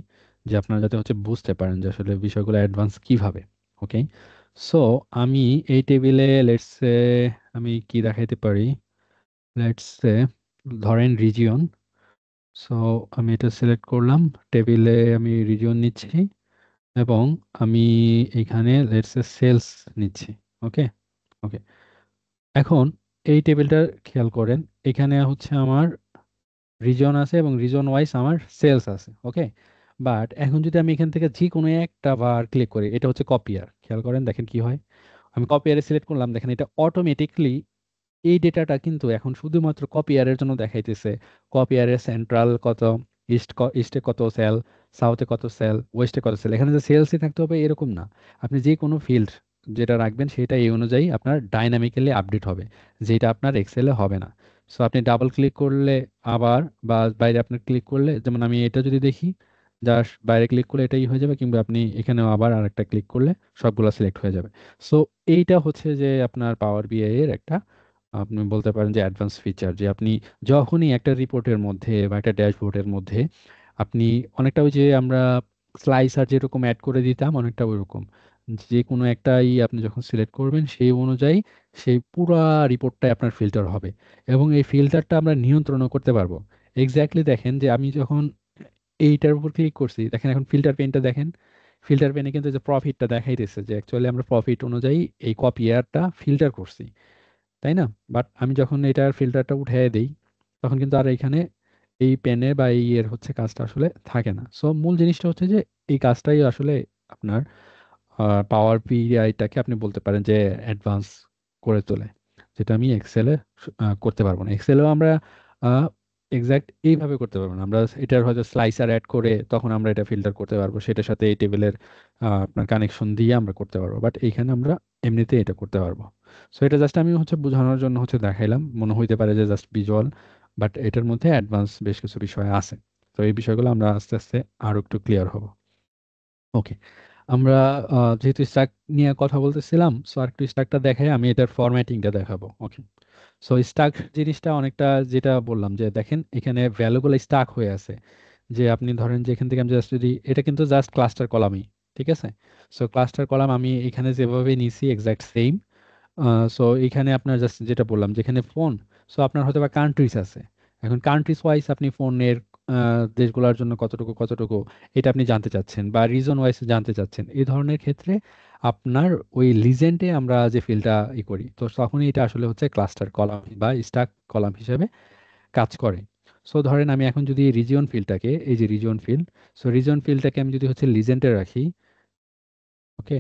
যে আপনারা যাতে হচ্ছে বুঝতে পারেন যে আসলে বিষয়গুলো অ্যাডভান্স কিভাবে। ওকে। সো আমি এই টেবিলে লেটস আমি কি দেখাইতে পারি, লেটস সে ধরেন রিজিয়ন। সো আমি এটা সিলেক্ট করলাম, টেবিলে আমি রিজিয়ন নিচ্ছি এবং আমি এখানে লেটস সে সেলস নিচ্ছি। ওকে। ওকে। এখন এই টেবিলটা খেয়াল করেন, এখানে হচ্ছে আমার রিজন আছে এবং রিজন ওয়াইজ আমার সেলস আছে। ওকে। বাট এখন যদি আমি এখান থেকে যে কোনো একটা বার ক্লিক করি, এটা হচ্ছে কপিয়ার, খেয়াল করেন দেখেন কি হয়। আমি কপিয়ারে সিলেক্ট করলাম, দেখেন এটা অটোমেটিকলি এই ডেটাটা কিন্তু এখন শুধুমাত্র কপিয়ারের জন্য দেখাইতেছে। কপিয়ারের সেন্ট্রাল কত, ইস্টে কত সেল, সাউথে কত সেল, ওয়েস্টে কত সেল, এখানে যে সেলসই থাকতে হবে এরকম না। আপনি যে কোনো ফিল্ড যেটা রাখবেন সেটা এই অনুযায়ী আপনার ডাইনামিক্যালি আপডেট হবে, যেটা আপনার এক্সেলে হবে না। সো আপনি ডাবল ক্লিক করলে আবার, বা বাইরে আপনার ক্লিক করলে, যেমন আমি এটা যদি দেখি, জাস্ট বাইরে ক্লিক করলে এটাই হয়ে যাবে, কিংবা আপনি এখানেও আবার আরেকটা ক্লিক করলে সবগুলো সিলেক্ট হয়ে যাবে। সো এইটা হচ্ছে যে আপনার পাওয়ার বিআই এর একটা, আপনি বলতে পারেন যে অ্যাডভান্স ফিচার, যে আপনি যখনই একটা রিপোর্টের মধ্যে বা একটা ড্যাশবোর্ডের মধ্যে আপনি অনেকটা ওই যে আমরা স্লাইসার যেরকম অ্যাড করে দিতাম, অনেকটা ওইরকম যে কোনো একটাই আপনি যখন সিলেক্ট করবেন সেই অনুযায়ী সেই পুরা রিপোর্টটাই আপনার ফিল্টার হবে। এবং এই ফিল্টারটা আমরা নিয়ন্ত্রণও করতে পারবো। এক্স্যাক্টলি দেখেন যে আমি যখন এইটার উপর ক্লিক করছি, দেখেন এখন ফিল্টার পেনটা দেখেন, ফিল্টার পেনে কিন্তু যে প্রফিটটা দেখাইতেছে, যে অ্যাকচুয়ালি আমরা প্রফিট অনুযায়ী এই কপি ইয়ারটা ফিল্টার করছি, তাই না? বাট আমি যখন এটার ফিল্টারটা উঠিয়ে দেই, তখন কিন্তু আর এখানে এই পেনে বা এই এর হচ্ছে কাজটা আসলে থাকে না। সো মূল জিনিসটা হচ্ছে যে এই কাজটাই আসলে আপনার পাওয়ার বিআইটাকে আপনি বলতে পারেন যে অ্যাডভান্স করে তোলে, যেটা আমি এক্সেলে করতে পারবো না। এক্সেলেও আমরা এক্সাক্ট এইভাবে করতে পারবো না, আমরা এটার হয়তো স্লাইসার অ্যাড করে তখন আমরা এটা ফিল্টার করতে পারবো, সেটার সাথে এই টেবিলের আপনার কানেকশন দিয়ে আমরা করতে পারবো। বাট এইখানে আমরা এমনিতেই এটা করতে পারবো। সো এটা জাস্ট আমি হচ্ছে বোঝানোর জন্য হচ্ছে দেখাইলাম, মনে হইতে পারে যে জাস্ট ভিজুয়াল, বাট এটার মধ্যে অ্যাডভান্স বেশ কিছু বিষয় আছে। তো এই বিষয়গুলো আমরা আস্তে আস্তে আরো একটু ক্লিয়ার হব। ওকে। আমরা যেহেতু স্ট্যাক নিয়ে কথা বলতেছিলাম, সো আরেকটু স্ট্যাকটা দেখাই, আমি এটার ফরম্যাটিংটা দেখাবো। ওকে। সো স্টাক জিনিসটা অনেকটা যেটা বললাম, যে দেখেন এখানে ভ্যালুগুলো স্টাক হয়ে আছে। যে আপনি ধরেন যে এখান থেকে আমি জাস্ট যদি, এটা কিন্তু জাস্ট ক্লাস্টার কলামই, ঠিক আছে। সো ক্লাস্টার কলাম আমি এখানে যেভাবে নিছি এক্সাক্ট সেম। সো এখানে আপনার জাস্ট যেটা বললাম, যেখানে ফোন, সো আপনার হয়তো বা কান্ট্রিজ আছে। এখন কান্ট্রিজ ওয়াইজ আপনি ফোনের দেশগুলোর জন্য কতটুকু কতটুকু এটা আপনি জানতে চাচ্ছেন বা রিজন ওয়াইজ জানতে চাচ্ছেন, এই ধরনের ক্ষেত্রে আপনার ওই লিজেন্ডে আমরা যে ফিল্ডটা করি, তো তখনই এটা আসলে হচ্ছে ক্লাস্টার কলাম বা স্টাক কলাম হিসেবে কাজ করে। সো ধরেন আমি এখন যদি রিজিয়ন ফিল্ডটাকে, এই যে রিজিয়ন ফিল্ড, সো রিজিয়ন ফিল্ডটাকে আমি যদি হচ্ছে লিজেন্ডে রাখি, ওকে,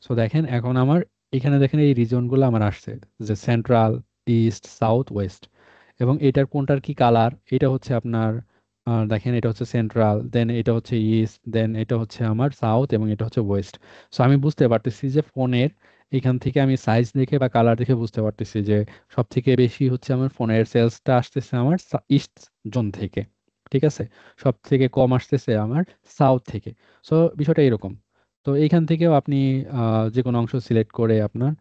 সো দেখেন এখন আমার এখানে দেখেন এই রিজনগুলো আমার আসছে, যে সেন্ট্রাল, ইস্ট, সাউথ, ওয়েস্ট, এবং এটার কোনটার কি কালার, এটা হচ্ছে আপনার দেখেন এটা হচ্ছে সেন্ট্রাল, দেন এটা হচ্ছে ইস্ট, দেন এটা হচ্ছে আমার সাউথ, এবং এটা হচ্ছে ওয়েস্ট। সো আমি বুঝতে পারতেছি যে ফোনের এখান থেকে আমি সাইজ দেখে বা কালার দেখে বুঝতে পারতেছি যে সব থেকে বেশি হচ্ছে আমার ফোনের সেলসটা আসতেছে আমার ইস্ট জোন থেকে, ঠিক আছে, সব থেকে কম আসতেছে আমার সাউথ থেকে। সো বিষয়টা এরকম। তো এইখান থেকেও আপনি যে কোনো অংশ সিলেক্ট করে আপনার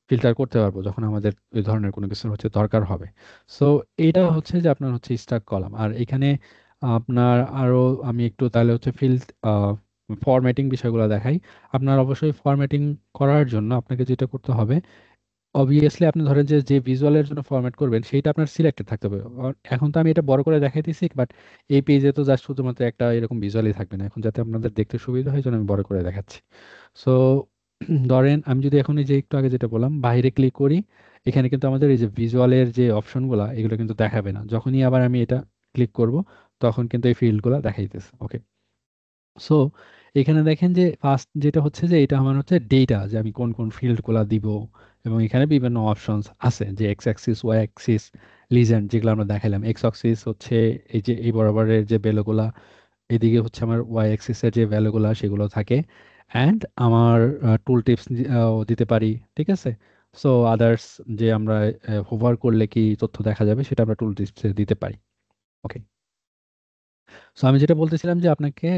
ফিল্টার করতে পারবো যখন আমাদের এই ধরনের কোনো কিছু হচ্ছে দরকার হবে। সো এটা হচ্ছে যে আপনার হচ্ছে স্টাক কলাম। আর এখানে আপনার আরো আমি একটু তাহলে হচ্ছে ফিল্ড ফরম্যাটিং বিষয়গুলো দেখাই। আপনার অবশ্যই ফরম্যাটিং করার জন্য আপনাকে যেটা করতে হবে, অবভিয়াসলি আপনি ধরেন যে যে ভিজুয়ালের জন্য ফরম্যাট করবেন সেটা আপনার সিলেক্টেড থাকতে হবে। এখন তো আমি এটা বড় করে দেখাইতেছি, বাট এই পেজে তো জাস্ট শুধুমাত্র একটা এরকম ভিজুয়ালই থাকবে না, এখন যাতে আপনাদের দেখতে সুবিধা হয় জন্য আমি বড় করে দেখাচ্ছি। সো ধরেন আমি যদি এখন এই যে একটু আগে যেটা বললাম বাইরে ক্লিক করি, এখানে কিন্তু আমাদের এই যে ভিজুয়ালের যে অপশনগুলো এগুলো কিন্তু দেখাবে না। যখনই আবার আমি এটা ক্লিক করব তখন কিন্তু এই ফিল্ডগুলো দেখাইতেছে, ওকে। সো এখানে দেখেন যে ফার্স্ট যেটা হচ্ছে যে এটা আমার হচ্ছে ডেটা, যে আমি কোন কোন ফিল্ডগুলো দিব, এবং এখানে বিভিন্ন অপশনস আছে, যে x axis, y axis, legend যেগুলো আমরা দেখাইলাম। এক্স অ্যাক্সিস হচ্ছে এই যে এই বরাবরের যে ভ্যালুগুলা, এদিকে হচ্ছে আমার ওয়াই অ্যাক্সিসের যে ভ্যালুগুলা সেগুলো থাকে, অ্যান্ড আমার টুল টিপস দিতে পারি, ঠিক আছে। সো আদার্স যে আমরা হোভার করলে কি তথ্য দেখা যাবে সেটা আমরা টুল টিপসে দিতে পারি, ওকে। সো আমি যেটা বলতেছিলাম যে আপনাকে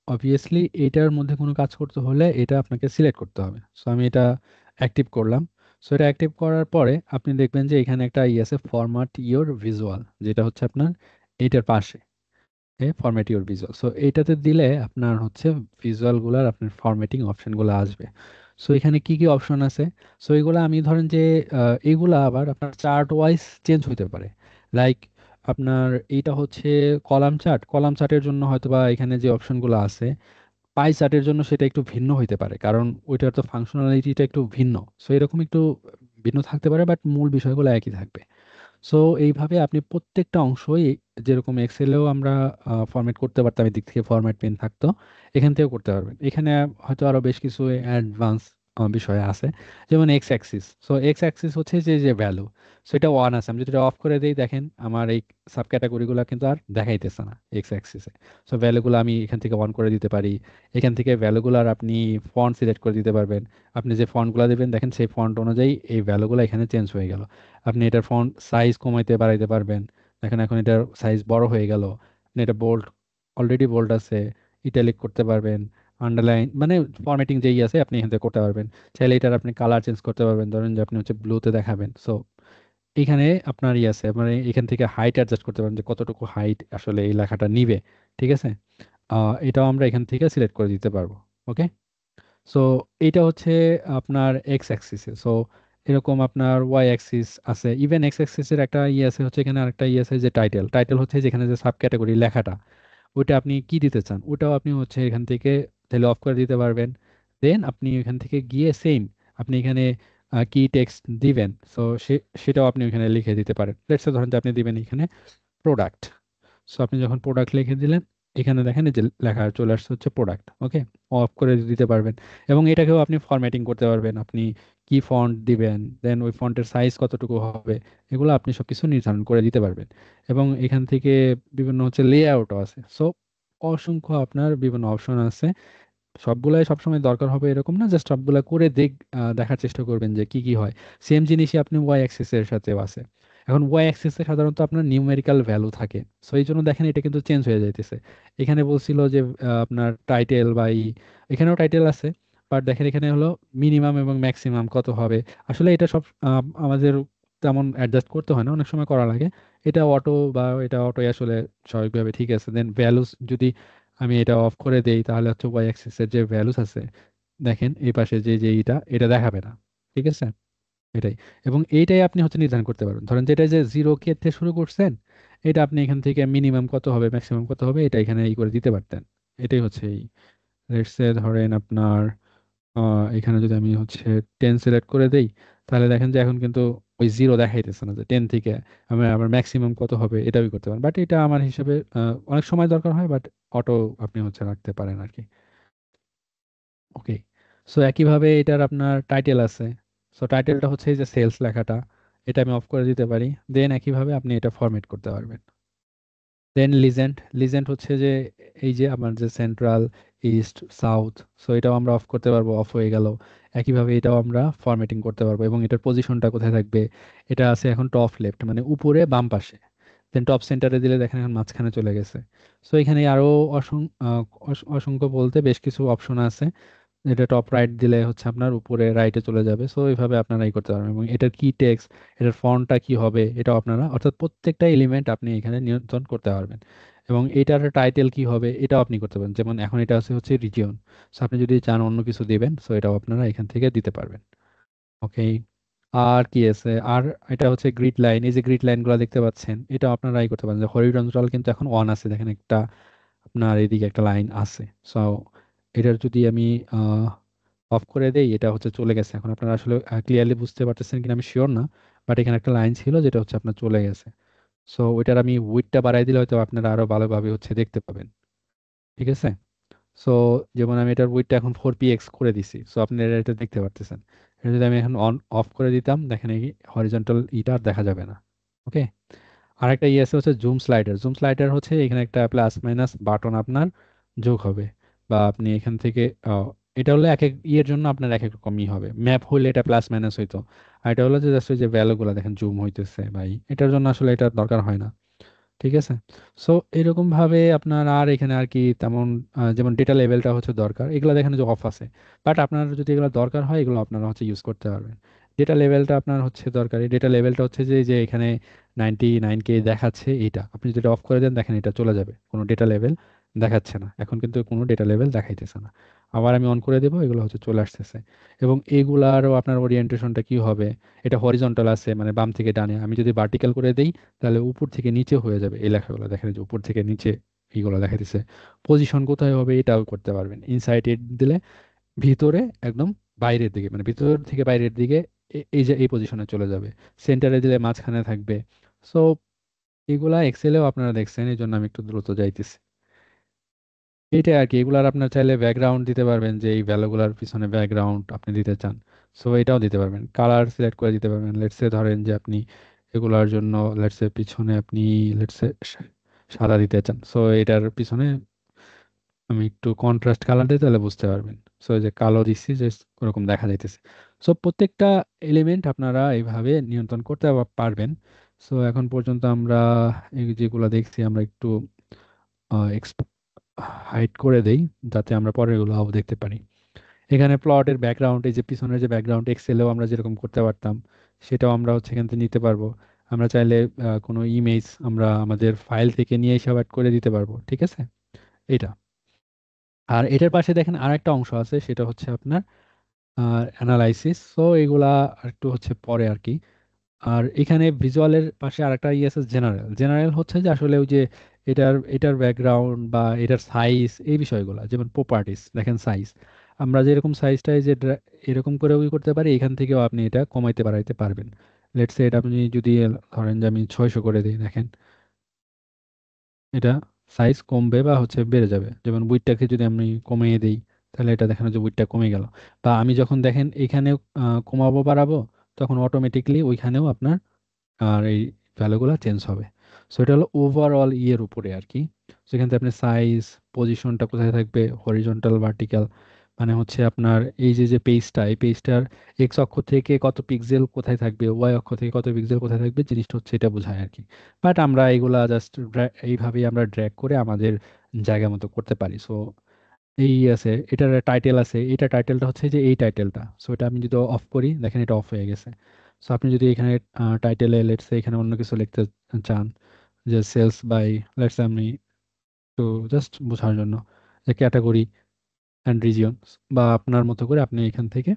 অবভিয়াসলি এটার মধ্যে কোনো কাজ করতে হলে এটা আপনাকে সিলেক্ট করতে হবে। সো আমি এটা অ্যাক্টিভ করলাম। সো এটা অ্যাক্টিভ করার পরে আপনি দেখবেন যে এখানে একটা আছে ফরম্যাট ইওর ভিজুয়াল, যেটা হচ্ছে আপনার এইটার পাশে ফরম্যাট ইওর ভিজুয়াল। সো এইটাতে দিলে আপনার হচ্ছে ভিজুয়ালগুলোর আপনার ফরম্যাটিং অপশনগুলো আসবে। সো এখানে কি কি অপশন আছে, সো এগুলো আমি ধরেন যে এগুলা আবার আপনার চার্ট ওয়াইজ চেঞ্জ হতে পারে। লাইক আপনার এইটা হচ্ছে কলাম চার্ট, কলাম চার্টের জন্য হয়তো বা এখানে যে অপশনগুলো আছে পাই চার্টের জন্য সেটা একটু ভিন্ন হইতে পারে, কারণ ওইটার তো ফাংশনালিটিটা একটু ভিন্ন। সো এরকম একটু ভিন্ন থাকতে পারে, বাট মূল বিষয়গুলো একই থাকবে। সো এইভাবে আপনি প্রত্যেকটা অংশই, যেরকম এক্সেলেও আমরা ফরম্যাট করতে পারতাম, এদিক থেকে ফরম্যাট পেন থাকতো, এখান থেকেও করতে পারবেন। এখানে হয়তো আরো বেশ কিছু অ্যাডভান্স বিষয় আছে, যেমন x Axis. So x Axis হচ্ছে যে যে ভ্যালু, সো এটা ওয়ান আছে, আমি যদি এটা অফ করে দিই দেখেন আমার এই সাব ক্যাটাগরিগুলো কিন্তু আর দেখাইতেছে না এক্স অ্যাক্সিসে। সো ভ্যালুগুলো আমি এখান থেকে অন করে দিতে পারি। এখান থেকে ভ্যালুগুলার আপনি ফন্ট সিলেক্ট করে দিতে পারবেন। আপনি যে ফন্টগুলো দেবেন দেখেন সেই ফন্ট অনুযায়ী এই ভ্যালুগুলো এখানে চেঞ্জ হয়ে গেল। আপনি এটার ফন্ট সাইজ কমাইতে বাড়াইতে পারবেন। দেখেন এখন এটার সাইজ বড় হয়ে গেল। আপনি এটা বোল্ড, অলরেডি বোল্ড আছে, ইটালিক করতে পারবেন, আন্ডারলাইন মানে ফরম্যাটিং যেই আছে আপনি এখান থেকে করতে পারবেন। চাইলে এটার আপনি কালার চেঞ্জ করতে পারবেন, ধরেন যে আপনি হচ্ছে ব্লুতে দেখাবেন। সো এখানে আপনার আছে মানে এখান থেকে হাইট অ্যাডজাস্ট করতে পারেন যে কতটুকু হাইট আসলে এই লেখাটা নিবে, ঠিক আছে। এটাও আমরা এখান থেকে সিলেক্ট করে দিতে পারবো, ওকে। সো এইটা হচ্ছে আপনার এক্স অ্যাক্সিসে। সো এরকম আপনার ওয়াই অ্যাক্সিস আছে, ইভেন এক্স অ্যাক্সিসের একটা আছে হচ্ছে, এখানে আরেকটা আছে যে টাইটেল, টাইটেল হচ্ছে যেখানে যে সাব ক্যাটাগরি লেখাটা ওইটা আপনি কি দিতে চান ওটাও আপনি হচ্ছে এখান থেকে তাহলে অফ করে দিতে পারবেন। দেন আপনি এখান থেকে গিয়ে সেম আপনি এখানে কি টেক্সট দিবেন, সো সেটাও আপনি ওখানে লিখে দিতে পারেন। লেটস ধরেন যে আপনি দিবেন এখানে প্রোডাক্ট। সো আপনি যখন প্রোডাক্ট লিখে দিলেন এখানে দেখেন এই যে লেখা চলে আসছে হচ্ছে প্রোডাক্ট, ওকে। অফ করে দিতে পারবেন। এবং এটাকেও আপনি ফরম্যাটিং করতে পারবেন, আপনি কি ফন্ট দিবেন, দেন ওই ফন্টের সাইজ কতটুকু হবে, এগুলো আপনি সবকিছু নির্ধারণ করে দিতে পারবেন। এবং এখান থেকে বিভিন্ন হচ্ছে লেআউটও আছে। সো অসংখ্য আপনার বিভিন্ন অপশন আছে। সবগুলাই সবসময় দরকার হবে এরকম না, জাস্ট সবগুলা করে দেখার চেষ্টা করবেন যে কি কি হয়। সেম জিনিসই আপনি ওয়াই অ্যাক্সিস এর সাথেও আছে। এখন ওয়াই অ্যাক্সিস এ সাধারণত আপনার নিউমেরিক্যাল ভ্যালু থাকে, সো এই জন্য দেখেন এটা কিন্তু চেঞ্জ হয়ে যাইতেছে। এখানে বলছিল যে আপনার টাইটেল বা এখানেও টাইটেল আছে, বাট দেখেন এখানে হলো মিনিমাম এবং ম্যাক্সিমাম কত হবে। আসলে এটা সব আমাদের তেমন অ্যাডজাস্ট করতে হয় না, অনেক সময় করা লাগে। এটা অটো বা এটা অটোই আসলে স্বাভাবিকভাবে ঠিক আছে। দেন ভ্যালুস যদি আমি এটা অফ করে দেই তাহলে হচ্ছে ওয়াই অ্যাক্সিস এর যে ভ্যালুস আছে দেখেন এই পাশে যে যে এটা এটা দেখাবে না, ঠিক আছে। এটাই। এবং এইটাই আপনি হচ্ছে নির্ধারণ করতে পারবেন, ধরেন যেটা যে 0K থেকে শুরু করছেন, এটা আপনি এখান থেকে মিনিমাম কত হবে ম্যাক্সিমাম কত হবে এটা এখানে ই করে দিতে পারতেন। এটাই হচ্ছে এই, লেটস সে ধরেন আপনার এখানে যদি আমি হচ্ছে 10 সিলেক্ট করে দেই, তাহলে দেখেন যে এখন কিন্তু ওই 0 দেখাইতেছে না, যে 10 থেকে আমি আবার ম্যাক্সিমাম কত হবে এটাও করতে পারেন, বাট এটা আমার হিসাবে অনেক সময় দরকার হয়, বাট অটো আপনি হচ্ছে রাখতে পারেন আর কি। ওকে। সো একইভাবে এটার আপনার টাইটেল আছে। সো টাইটেলটা হচ্ছে এই যে সেলস লেখাটা, এটা আমি অফ করে দিতে পারি। দেন একইভাবে আপনি এটা ফরম্যাট করতে পারবেন। দেন লিজেন্ড, লিজেন্ড হচ্ছে যে এই যে আমার যে সেন্ট্রাল, ইস্ট, সাউথ, সো এটাও আমরা অফ করতে পারবো, অফ হয়ে গেল। একইভাবে এটাও আমরা ফরম্যাটিং করতে পারবো, এবং এটার পজিশনটা কোথায় থাকবে, এটা আছে এখন টপ লেফট মানে উপরে বাম পাশে। দেন টপ সেন্টারে দিলে দেখেন এখন মাঝখানে চলে গেছে। সো এখানে আরো অসংখ্য বলতে বেশ কিছু অপশন আছে। এটা টপ রাইট দিলে হচ্ছে আপনার উপরে রাইটে চলে যাবে, সো এইভাবে আপনারা করতে পারবেন। এবং এটার কি টেক্সট, এটার ফন্টটা কি হবে, এটাও আপনারা অর্থাৎ প্রত্যেকটা এলিমেন্ট আপনি এখানে নিয়ন্ত্রণ করতে পারবেন। এবং এটার টাইটেল কি হবে এটাও আপনি করতে পারেন, যেমন এখন এটা আছে হচ্ছে রিজিয়ন, সো আপনি যদি চান অন্য কিছু দিবেন, সো এটাও আপনারা এখান থেকে দিতে পারবেন। ওকে। আর কি আছে আর, এটা হচ্ছে গ্রিড লাইন, এই যে গ্রিড লাইন গুলো দেখতে পাচ্ছেন, এটা আপনারা করতে পারেন যে হরিজন্টাল কিন্তু এখন অন আছে, দেখেন একটা আপনার এদিকে একটা লাইন আছে। সো এটার যদি আমি অফ করে দেই, এটা হচ্ছে চলে গেছে। এখন আপনারা আসলে ক্লিয়ারলি বুঝতে পারতেছেন কিনা আমি শিওর না, বাট এখানে একটা লাইন ছিল যেটা হচ্ছে আপনার চলে গেছে। সো ওইটার আমি উইডটা বাড়াই দিলে হয়তো আপনারা আরো ভালোভাবে হচ্ছে দেখতে পাবেন। ঠিক আছে। সো যেমন আমি এটার উইডটা এখন 4px করে দিছি, সো আপনারা এটা দেখতে পারতেছেন। এটা যদি আমি এখন অন অফ করে দিতাম, দেখেন এই হরিজন্টাল ইটা আর দেখা যাবে না। ওকে। আরেকটা ইয়ে আছে হচ্ছে জুম স্লাইডার। জুম স্লাইডার হচ্ছে এখানে একটা প্লাস মাইনাস বাটন আপনার যোগ হবে, বা আপনি এখান থেকে এটা হলে এক এক ইয়ের জন্য আপনার এক এক রকমই হবে। ম্যাপ হলে এটা প্লাস মাইনাস হইতো, আর এটা হলো যে জাস্ট যে ভ্যালুগুলো দেখেন জুম হইতেছে ভাই, এটার জন্য আসলে এটা দরকার হয় না। ঠিক আছে। সো এরকম ভাবে আপনার আর এখানে আর কি তেমন যেমন ডেটা লেভেলটা হচ্ছে দরকার, এগুলো দেখেন যে অফ আছে, বাট আপনার যদি এগুলো দরকার হয় এগুলো আপনারা হচ্ছে ইউজ করতে পারবেন। ডেটা লেভেলটা আপনার হচ্ছে দরকারি, ডেটা লেভেলটা হচ্ছে যে যে এখানে 99K দেখাচ্ছে, এইটা আপনি যদি অফ করে দেন দেখেন এটা চলে যাবে, কোনো ডেটা লেভেল দেখাচ্ছে না, এখন কিন্তু কোনো ডেটা লেভেল দেখাইতেছে না। আবার আমি অন করে দেবো, এগুলো হচ্ছে চলে আসতেছে। এবং এগুলারও আপনার ওরিয়েন্টেশনটা কি হবে, এটা হরিজন্টাল আছে মানে বাম থেকে ডানে, আমি যদি ভার্টিক্যাল করে দেই তাহলে উপর থেকে নিচে হয়ে যাবে এই লেখাগুলো, দেখেন এই যে উপর থেকে নিচে এইগুলো দেখা দিচ্ছে। পজিশন কোথায় হবে এটাও করতে পারবেন, ইনসাইড এড দিলে ভিতরে একদম বাইরের দিকে মানে ভিতর থেকে বাইরের দিকে এই যে এই পজিশনে চলে যাবে। সেন্টারে দিলে মাঝখানে থাকবে। সো এগুলা এক্সেলেও আপনারা দেখছেন, এই জন্য আমি একটু দ্রুত যাইতেছি। এইটাই আর কি, এগুলার আপনার চাইলে ব্যাকগ্রাউন্ড দিতে পারবেন, যে এই ভ্যালুগুলার পিছনে ব্যাকগ্রাউন্ড আপনি দিতে চান, সো এটাও দিতে পারবেন। কালার সিলেক্ট করে দিতে পারবেন, লেটসে ধরেন যে আপনি এগুলার জন্য লেটসে পিছনে আপনি লেটসে সাদা দিতে চান, সো এটার পিছনে আমি একটু কন্ট্রাস্ট কালার দিই তাহলে বুঝতে পারবেন। সো এই যে কালো দিচ্ছি যে ওরকম দেখা যাইতেছে। সো প্রত্যেকটা এলিমেন্ট আপনারা এইভাবে নিয়ন্ত্রণ করতে পারবেন। সো এখন পর্যন্ত আমরা এই যেগুলো দেখছি আমরা একটু হাইড করে দেই, যাতে আমরা পরের গুলো আবার দেখতে পারি। এখানে প্লটের ব্যাকগ্রাউন্ড, এই যে পিছনের যে ব্যাকগ্রাউন্ড এক্সেলেও আমরা যেরকম করতে পারতাম, সেটাও আমরা হচ্ছে এখান থেকে নিতে পারবো। আমরা চাইলে কোনো ইমেজ আমরা আমাদের ফাইল থেকে নিয়ে এসে অ্যাড করে দিতে পারবো। ঠিক আছে। এটা। আর এটার পাশে দেখেন আরেকটা অংশ আছে, সেটা হচ্ছে আপনার অ্যানালাইসিস। সো এগুলা একটু হচ্ছে পরে আর কি। আর এখানে ভিজুয়ালের পাশে আরেকটা ইয়ে আছে জেনারেল। জেনারেল হচ্ছে যে আসলে ওই যে এটার ব্যাকগ্রাউন্ড বা এটার সাইজ, এই বিষয়গুলো যেমন প্রপার্টিস দেখেন সাইজ, আমরা যেরকম সাইজটা এই যে এরকম করে ওই করতে পারি, এখান থেকেও আপনি এটা কমাইতে বাড়াইতে পারবেন। লেটস সে এটা আপনি যদি ধরেন যে আমি 600 করে দিই, দেখেন এটা সাইজ কমবে বা হচ্ছে বেড়ে যাবে। যেমন উইডটাকে যদি আমি কমিয়ে দিই, তাহলে এটা দেখেন যে উইডটা কমে গেল। বা আমি যখন দেখেন এখানে কমাবো বাড়াবো, তখন অটোমেটিকলি ওইখানেও আপনার আর এই ভ্যালুগুলো চেঞ্জ হবে। সো এটা হলো ওভারঅল ইয়ের উপরে আর কি। সেখান থেকে আপনি সাইজ, পজিশনটা কোথায় থাকবে, হরিজন্টাল ভার্টিক্যাল, মানে হচ্ছে আপনার এই যে যে পেজটা, এই পেজটার এক্স অক্ষ থেকে কত পিক্সেল কোথায় থাকবে, ওয়াই অক্ষ থেকে কত পিক্সেল কোথায় থাকবে, জিনিসটা হচ্ছে এটা বোঝায় আর কি। বাট আমরা এগুলা জাস্ট এইভাবেই আমরা ড্র্যাগ করে আমাদের জায়গা মতো করতে পারি। সো এই আছে, এটার টাইটেল আছে, এটা টাইটেলটা হচ্ছে যে এই টাইটেলটা, সো এটা আমি যদি অফ করি দেখেন এটা অফ হয়ে গেছে। সো আপনি যদি এখানে টাইটেলে লেটস এখানে অন্য কিছু লিখতে চান, যে সেলস বাই লেটস আমি একটু জাস্ট বোঝার জন্য যে ক্যাটাগরি অ্যান্ড রিজিয়ন, বা আপনার মতো করে আপনি এখান থেকে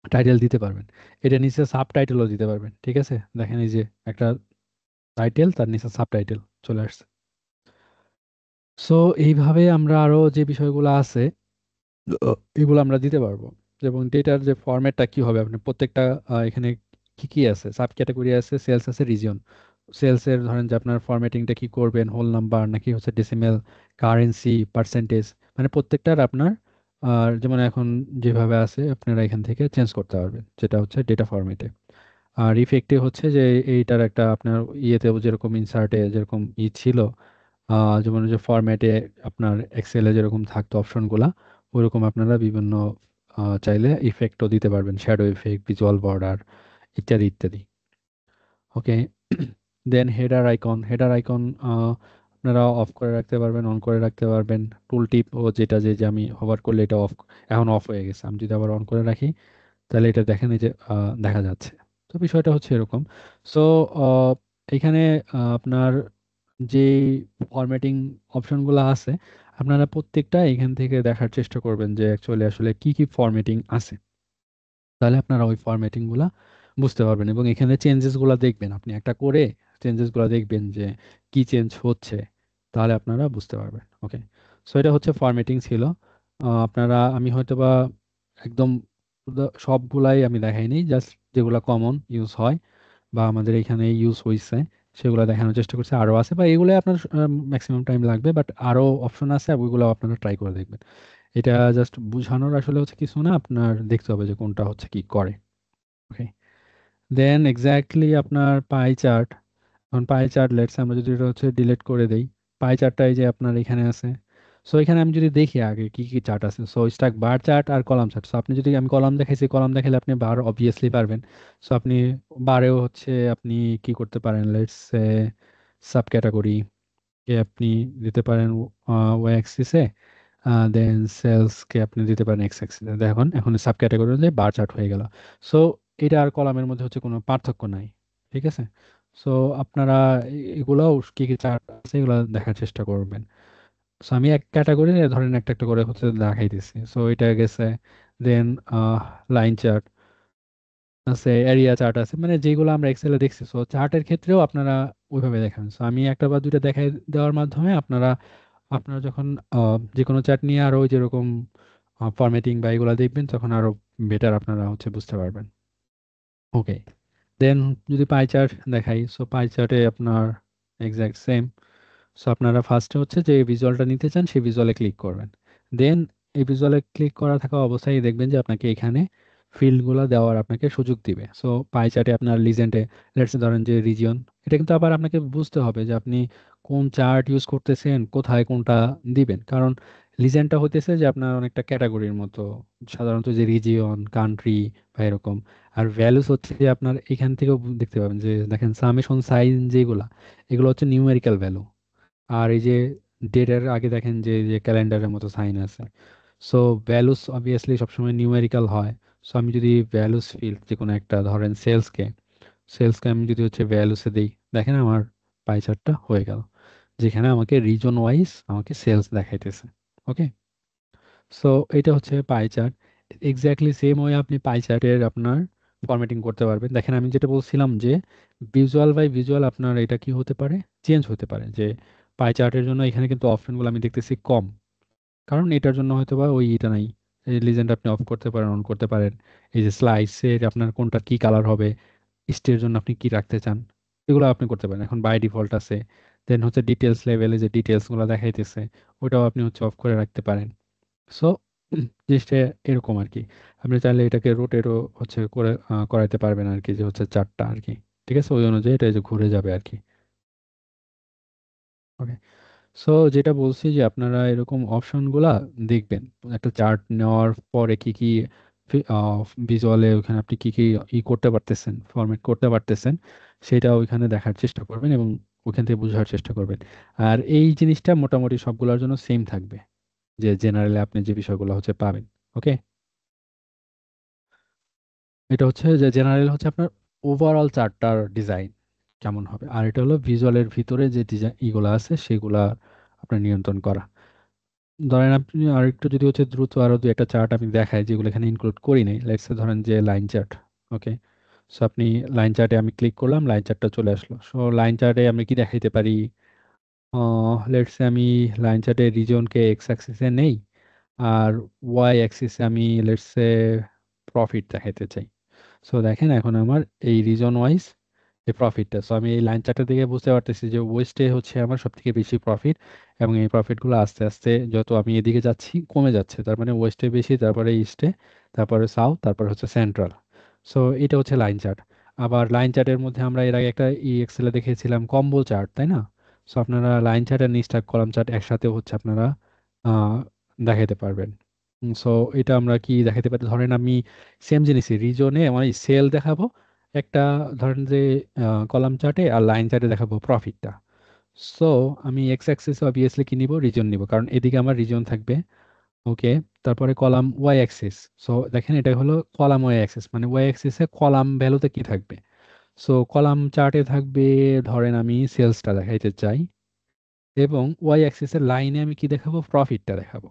টাইটেল দিতে পারবেন। এটা নিচে সাব টাইটেলও দিতে পারবেন, ঠিক আছে? দেখেন এই যে একটা টাইটেল, তার নিচে সাব টাইটেল চলে আসছে। সো এইভাবে আমরা আরো যে বিষয়গুলো আছে এগুলো আমরা দিতে পারবো। এবং ডেটার যে ফরম্যাটটা কি হবে, আপনি প্রত্যেকটা এখানে কি কি আছে, সাব ক্যাটাগরি আছে, সেলস আছে, রিজিয়ন। সেলস এর ধরেন যে আপনার ফরম্যাটিংটা কি করবেন, হোল নাম্বার নাকি হচ্ছে ডেসিমেল, কারেন্সি, পার্সেন্টেজ, মানে প্রত্যেকটার আপনার যেমন এখন যেভাবে আছে আপনারা এখান থেকে চেঞ্জ করতে পারবেন, যেটা হচ্ছে ডেটা ফরম্যাটে। আর ইফেক্টে হচ্ছে যে এইটার একটা আপনার ইয়েতে যেরকম ইনসার্টে যেরকম ছিল, যেমন যে ফরম্যাটে আপনার এক্সেলে যেরকম থাকতো অপশনগুলা, ওইরকম আপনারা বিভিন্ন চাইলে ইফেক্টও দিতে পারবেন, শ্যাডো ইফেক্ট, ভিজুয়াল বর্ডার, ইত্যাদি ইত্যাদি। ওকে। দেন হেডার আইকন, হেডার আইকন আপনারা অফ করে রাখতে পারবেন, অন করে রাখতে পারবেন। টুল টিপ ও যেটা যে আমি হোভার করলে এটা অফ, এখন অফ হয়ে গেছে, আমি যদি আবার অন করে রাখি তাহলে এটা দেখেন এই যে দেখা যাচ্ছে। তো বিষয়টা হচ্ছে এরকম। সো এখানে আপনার যে ফরম্যাটিং অপশনগুলো আছে, আপনারা প্রত্যেকটা এখান থেকে দেখার চেষ্টা করবেন যে অ্যাকচুয়ালি আসলে কি কি ফরম্যাটিং আছে। তাহলে আপনারা ওই ফরম্যাটিং গুলা বুঝতে পারবেন, এবং এখানে চেঞ্জেস গুলা দেখবেন, আপনি একটা করে চেঞ্জেস গুলা দেখবেন যে কি চেঞ্জ হচ্ছে, তাহলে আপনারা বুঝতে পারবেন। ওকে। সো এটা হচ্ছে ফরম্যাটিং ছিল। আপনারা আমি হয়তোবা একদম সবগুলাই আমি দেখাইনি, জাস্ট যেগুলা কমন ইউজ হয় বা আমাদের এখানে ইউজ হয়েছে সেগুলো দেখানোর চেষ্টা করছি। আরো আছে বা এগুলো আপনার ম্যাক্সিমাম টাইম লাগবে, বাট আরো অপশন আছে, ওইগুলো আপনারা ট্রাই করে দেখবেন। এটা জাস্ট বুঝানোর আসলে হচ্ছে কিছু না, আপনার দেখতে হবে যে কোনটা হচ্ছে কি করে। ওকে। দেন এক্স্যাক্টলি আপনার পাই চার্ট। এখন পাই চার্ট লেটস আমরা যদি এটা হচ্ছে ডিলিট করে দেই, পাই চার্টটা এই যে আপনার এখানে আছে। সো এখানে আমি যদি দেখি আগে কি কি চার্ট আছে, সো স্ট্যাক বার চার্ট আর কলাম চার্ট। সো আপনি যদি, আমি কলাম দেখাইছি, কলাম দেখালে আপনি বার অবভিয়াসলি পারবেন। সো আপনি বারেও হচ্ছে আপনি কি করতে পারেন, লেটস সাব ক্যাটাগরি কে আপনি দিতে পারেন ওয়াই অ্যাক্সিসে, দেন সেলস কে আপনি দিতে পারেন এক্স অ্যাক্সিসে। দেখুন এখন সাব ক্যাটাগরি অনুযায়ী বার চার্ট হয়ে গেল। সো এটা আর কলামের মধ্যে হচ্ছে কোনো পার্থক্য নাই, ঠিক আছে? সো আপনারা এগুলাও কি কি চার্ট আছে এগুলো দেখার চেষ্টা করবেন। সো আমি এক ক্যাটাগরি ধরেন একটা একটা করে হচ্ছে দেখাইতেছি। সো এটা গেছে। দেন লাইন চার্ট আছে, এরিয়া চার্ট আছে, মানে যেগুলো আমরা এক্সেলে দেখছি। সো চার্টের ক্ষেত্রেও আপনারা ওইভাবে দেখাবেন। সো আমি একটা বা দুইটা দেখাই দেওয়ার মাধ্যমে আপনারা আপনারা যখন যে কোনো চার্ট নিয়ে আরো যেরকম ফরম্যাটিং বা এগুলো দেখবেন, তখন আরো বেটার আপনারা হচ্ছে বুঝতে পারবেন। ওকে। দেন যদি পাই চার্ট দেখাই, সো পাই চার্টে আপনার এক্সাক্ট সেম। সো আপনারা ফার্স্টে হচ্ছে যে ভিজুয়ালটা নিতে চান সেই ভিজুয়ালে ক্লিক করবেন। দেন এই ভিজুয়ালে ক্লিক করা থাকা অবস্থায় দেখবেন যে আপনাকে এখানে ফিল্ডগুলো দেওয়ার আপনাকে সুযোগ দিবে। সো পাই চার্টে আপনার লিজেন্ডে লেটস ধরেন যে রিজিয়ন, এটা কিন্তু আবার আপনাকে বুঝতে হবে যে আপনি কোন চার্ট ইউজ করতেছেন, কোথায় কোনটা দিবেন। কারণ লিজেন্ডটা হতেছে যে আপনার অনেকটা ক্যাটাগরির মতো, সাধারণত যে রিজিয়ন, কান্ট্রি বা এরকম। আর ভ্যালুস হচ্ছে যে আপনার এখান থেকেও দেখতে পাবেন যে দেখেন সামেশন সাইন যেগুলা, এগুলো হচ্ছে নিউমেরিক্যাল ভ্যালু। আর এই যে ডেটের আগে দেখেন যে যে ক্যালেন্ডারের মতো সাইন আছে। সো ভ্যালুস অবভিয়াসলি সবসময় নিউমেরিক্যাল হয়। সো আমি যদি ভ্যালুস ফিল্ড যে কোনো একটা ধরেন সেলসকে, সেলসকে আমি যদি হচ্ছে ভ্যালুসে দিই, দেখেন আমার পাই চার্টটা হয়ে গেল, যেখানে আমাকে রিজন ওয়াইজ আমাকে সেলস দেখাইতেছে। ওকে। সো এটা হচ্ছে pie chart. Exactly same way আপনি পাই চার্টের আপনার ফরম্যাটিং করতে পারবেন। দেখেন আমি যেটা বলছিলাম যে ভিজুয়াল বাই ভিজুয়াল আপনার এটা কি হতে পারে, চেঞ্জ হতে পারে। যে পাই চার্টের জন্য এখানে কিন্তু অপশনগুলো আমি দেখতেছি কম, কারণ এটার জন্য হয়তো বা ওই এটা নাই। এই লিজেন্ড আপনি অফ করতে পারেন, অন করতে পারেন। এই যে স্লাইসের আপনার কোনটা কি কালার হবে, স্টের জন্য আপনি কি রাখতে চান, এগুলো আপনি করতে পারেন। এখন বাই ডিফল্ট আছে। দেন হচ্ছে ডিটেলস লেভেলে যে ডিটেলস গুলো দেখাইতেছে, ওটাও আপনি হচ্ছে অফ করে রাখতে পারেন। সো জিনিসটা এরকম আর কি। আপনি চাইলে এটাকে রোটেটও হচ্ছে করে করাইতে পারবেন আর কি, যে হচ্ছে চারটা আর কি। ঠিক আছে, ওই অনুযায়ী এটা এই যে ঘুরে যাবে আর কি। ওকে। সো যেটা বলছি যে আপনারা এরকম অপশনগুলা দেখবেন একটা চার্ট নেওয়ার পরে কি কি ভিজুয়ালে ওখানে আপনি কি কি করতে পারতেছেন, ফরম্যাট করতে পারতেছেন, সেটা ওইখানে দেখার চেষ্টা করবেন এবং ওইখান থেকে বোঝার চেষ্টা করবেন। আর এই জিনিসটা মোটামুটি সবগুলোর জন্য সেম থাকবে, যে জেনারেলি আপনি যে বিষয়গুলো হচ্ছে পাবেন। ওকে। এটা হচ্ছে যে জেনারেল হচ্ছে আপনার ওভারঅল চার্টটার ডিজাইন কেমন হবে, আর এটা হলো ভিজুয়ালের ভিতরে যে ডিজাইন ইগুলো আছে সেগুলা আপনার নিয়ন্ত্রণ করা। ধরেন আপনি আর একটু যদি হচ্ছে দ্রুত আরো দুই একটা চার্ট আমি দেখাই যেগুলো এখানে ইনক্লুড করি নাই, লেটস ধরেন যে লাইন চার্ট। ওকে, সো আপনি লাইন চার্টে আমি ক্লিক করলাম, লাইন চার্টটা চলে আসলো। সো লাইন চার্টে আমি কি দেখাইতে পারি? লেটস আমি লাইন চার্টে রিজনকে এক্স অ্যাক্সিসে নেই, আর ওয়াই অ্যাক্সিসে আমি লেটস প্রফিট দেখাইতে চাই। সো দেখেন এখন আমার এই রিজন ওয়াইজ এই প্রফিটটা, সো আমি এই লাইন চার্টটা দেখে বুঝতে পারতেছি যে ওয়েস্টে হচ্ছে আমার সব থেকে বেশি প্রফিট, এবং এই প্রফিটগুলো আস্তে আস্তে যত আমি এদিকে যাচ্ছি কমে যাচ্ছে। তার মানে ওয়েস্টে বেশি, তারপরে ইস্টে, তারপরে সাউথ, তারপরে হচ্ছে সেন্ট্রাল। সো এটা হচ্ছে লাইন চার্ট। আবার লাইন চার্টের মধ্যে আমরা এর আগে একটা এক্সেলে দেখেছিলাম কম্বো চার্ট, তাই না? সো আপনারা লাইন চার্ট আর নিচটা কলাম চার্ট একসাথে হচ্ছে আপনারা আহ দেখাতে পারবেন। সো এটা আমরা কি দেখাতে পারি, ধরেন আমি সেম জিনিসই রিজনে মানে সেল দেখাবো একটা, ধরেন যে কলাম চার্টে, আর লাইন চার্টে দেখাবো প্রফিটটা। সো আমি এক্স অ্যাক্সিস অবভিয়াসলি কি নিব, রিজন নিব, কারণ এদিকে আমার রিজন থাকবে। ওকে, তারপরে কলাম ওয়াই অ্যাক্সিস। সো দেখেন এটা হলো কলাম ওয়াই অ্যাক্সিস, মানে ওয়াই অ্যাক্সিসে কলাম ভ্যালুতে কি থাকবে। সো কলাম চার্টে থাকবে, ধরেন আমি সেলসটা দেখাইতে চাই, এবং ওয়াই অ্যাক্সিসের লাইনে আমি কি দেখাবো, প্রফিটটা দেখাবো।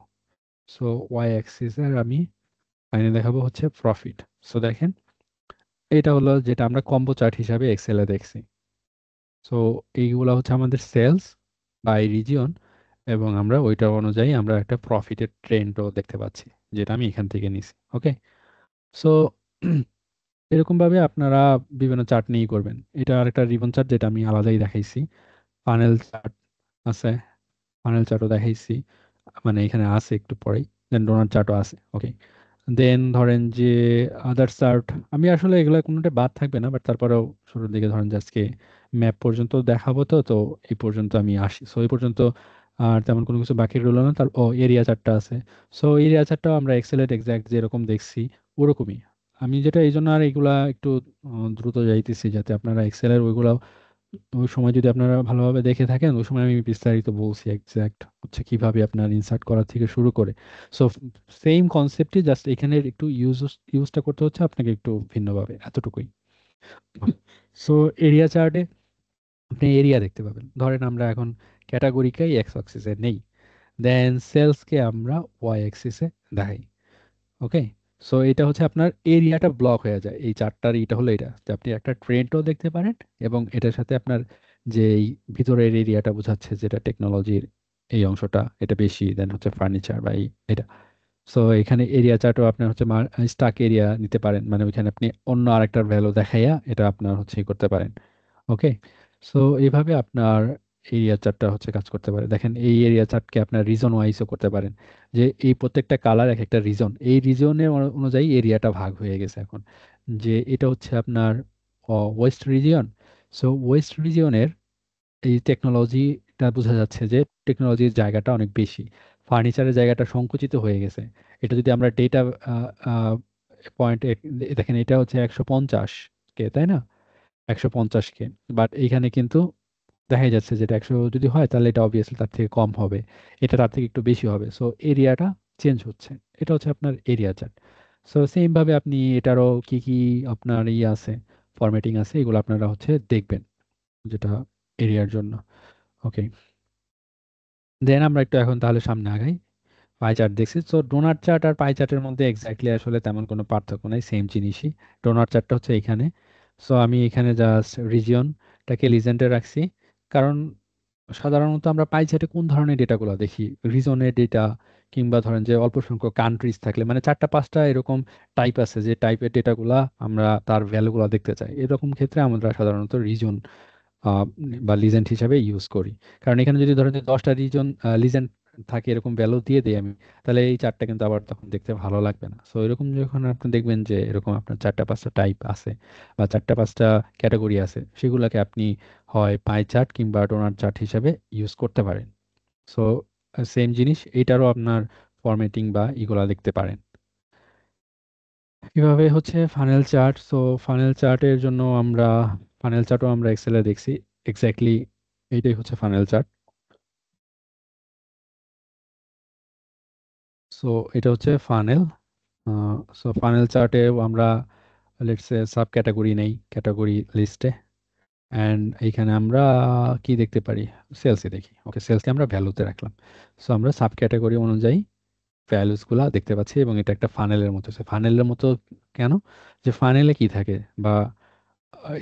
সো ওয়াই অ্যাক্সিসের আমি লাইনে দেখাবো হচ্ছে প্রফিট। সো দেখেন এটা হলো যেটা আমরা কম্বো চার্ট হিসাবে এক্সেলে দেখছি। সো এইগুলা হচ্ছে আমাদের সেলস বাই রিজিয়ন, এবং আমরা ওইটা অনুযায়ী আমরা একটা প্রফিটের ট্রেন্ডও দেখতে পাচ্ছি, যেটা আমি এখান থেকে নিছি। ওকে, সো এরকম ভাবে আপনারা বিভিন্ন চার্ট নিয়ে করবেন। এটা আর একটা রিবন চার্ট যেটা আমি আলাদাই দেখাইছি। ফানেল চার্ট আছে, ফানেল চার্টও দেখাইছি, মানে এখানে আছে একটু পরেই। দেন ডোনার চার্টও আছে। ওকে, দেন ধরেন যে আদার চার্ট, আমি আসলে এগুলো কোনোটা বাদ থাকবে না, বাট তারপরেও শুরুর দিকে ধরেন যে আজকে ম্যাপ পর্যন্ত দেখাবো, তো তো এই পর্যন্ত আমি আসি। সো এই পর্যন্ত আর তেমন কোনো কিছু বাকি রইলো না। তার ও এরিয়া চার্টটা আছে। সো এরিয়া চার্টটাও আমরা এক্সেলের এক্সাক্ট যেরকম দেখছি ওরকমই। আমি যেটা এই জন্য আর এগুলা একটু দ্রুত যাইতেছি, যাতে আপনারা এক্সেলের ওইগুলা ওই সময় যদি আপনারা ভালোভাবে দেখে থাকেন, ওই সময় আমি বিস্তারিত বলছি এক্সাক্ট হচ্ছে কিভাবে আপনার ইনসার্ট করা থেকে শুরু করে। সো সেম কনসেপ্টই, জাস্ট এখানে একটু ইউজটা করতে হচ্ছে আপনাকে একটু ভিন্নভাবে, এতটুকুই। সো এরিয়া চার্টে আপনি এরিয়া দেখতে পাবেন। ধরেন আমরা এখন ক্যাটাগরিকেই এক্স অ্যাক্সিসে নেই, দেন সেলসকে আমরা ওয়াই অ্যাক্সিসে দেখাই। ওকে, সো এটা হচ্ছে আপনার এরিয়াটা ব্লক হয়ে যায়। এই চারটার এটা হলো এটা, যে আপনি একটা ট্রেন্ডও দেখতে পারেন, এবং এটার সাথে আপনার যে এই ভিতরের এরিয়াটা বোঝাচ্ছে যেটা টেকনোলজির এই অংশটা, এটা বেশি দেন হচ্ছে ফার্নিচার বা এটা। সো এখানে এরিয়া চার্টও আপনার হচ্ছে স্টাক এরিয়া নিতে পারেন, মানে ওইখানে আপনি অন্য আরেকটার ভ্যালু দেখাইয়া এটা আপনার হচ্ছে ই করতে পারেন। ওকে, সো এইভাবে আপনার এরিয়া চার্টটা হচ্ছে কাজ করতে পারে। দেখেন এই এরিয়া চার্টকে আপনার রিজন ওয়াইজও করতে পারেন, যে এই প্রত্যেকটা কালার এক একটা রিজন, এই রিজনের অনুযায়ী এরিয়াটা ভাগ হয়ে গেছে এখন। যে এটা হচ্ছে আপনার ওয়েস্ট রিজিয়ন। সো ওয়েস্ট রিজিয়নের এই টেকনোলজিটা বোঝা যাচ্ছে যে টেকনোলজির জায়গাটা অনেক বেশি, ফার্নিচারের জায়গাটা সংকুচিত হয়ে গেছে। এটা যদি আমরা ডেটা পয়েন্ট, দেখেন এটা হচ্ছে 150 কে, তাই না? 150 কে, বাট এইখানে কিন্তু দেখা যাচ্ছে যেটা 100 যদি হয় তাহলে এটা অবভিয়াসলি তার থেকে কম হবে, এটা তার থেকে একটু বেশি হবে। সো এরিয়াটা চেঞ্জ হচ্ছে, এটা হচ্ছে আপনার এরিয়া চার্ট। সো সেম ভাবে আপনি এটারও কি কি আপনার আছে, ফরম্যাটিং আছে, এগুলো আপনারা হচ্ছে দেখবেন যেটা এরিয়ার জন্য। ওকে, দেন আমরা একটু এখন তাহলে সামনে আগাই। পাই চার্ট দেখছি, তো ডোনাট চার্ট আর পাই চার্টের মধ্যে এক্স্যাক্টলি আসলে তেমন কোনো পার্থক্য নাই, সেম জিনিসই। ডোনাট চার্টটা হচ্ছে এখানে। সো আমি এখানে জাস্ট রিজিয়নটাকে লিজেন্ডে রাখছি, কারণ সাধারণত আমরা পাই চার্টে কোন ধরনের ডেটাগুলো দেখি, রিজনের ডেটা, কিংবা ধরেন যে অল্প সংখ্যক কান্ট্রিজ থাকলে, মানে চারটা পাঁচটা এরকম টাইপ আছে যে টাইপের ডেটাগুলা আমরা তার ভ্যালুগুলো দেখতে চাই, এরকম ক্ষেত্রে আমরা সাধারণত রিজন আহ, বা লিজেন্ড হিসাবে ইউজ করি। কারণ এখানে যদি ধরেন যে 10টা লিজেন্ড থাকে, এরকম ভ্যালু দিয়ে দিই আমি, তাহলে এই চারটা কিন্তু আবার তখন দেখতে ভালো লাগবে না। সো এরকম যখন আপনি দেখবেন যে এরকম আপনার চারটা পাঁচটা টাইপ আছে বা চারটা পাঁচটা ক্যাটাগরি আছে, সেগুলোকে আপনি হয় পাই চার্ট কিংবা ডোনাট চার্ট হিসাবে ইউজ করতে পারেন। সো সেম জিনিস এইটারও আপনার ফরম্যাটিং বা এগুলা দেখতে পারেন। কিভাবে হচ্ছে ফানেল চার্ট, সো ফানেল চার্টের জন্য আমরা ফানেল চার্টও আমরা এক্সেলে দেখছি এক্স্যাক্টলি। এইটাই হচ্ছে ফানেল চার্ট। সো এটা হচ্ছে ফানেল। সো ফানেল চার্টে আমরা লেটস সে সাব ক্যাটাগরি নেই ক্যাটাগরি লিস্টে। অ্যান্ড এইখানে আমরা কি দেখতে পারি? সেলসে দেখি। ওকে, সেলসকে আমরা ভ্যালুতে রাখলাম। সো আমরা সাব ক্যাটাগরি অনুযায়ী ভ্যালুস গুলা দেখতে পাচ্ছি, এবং এটা একটা ফানেলের মতো। ফানেলের মতো কেন? যে ফানেলে কি থাকে, বা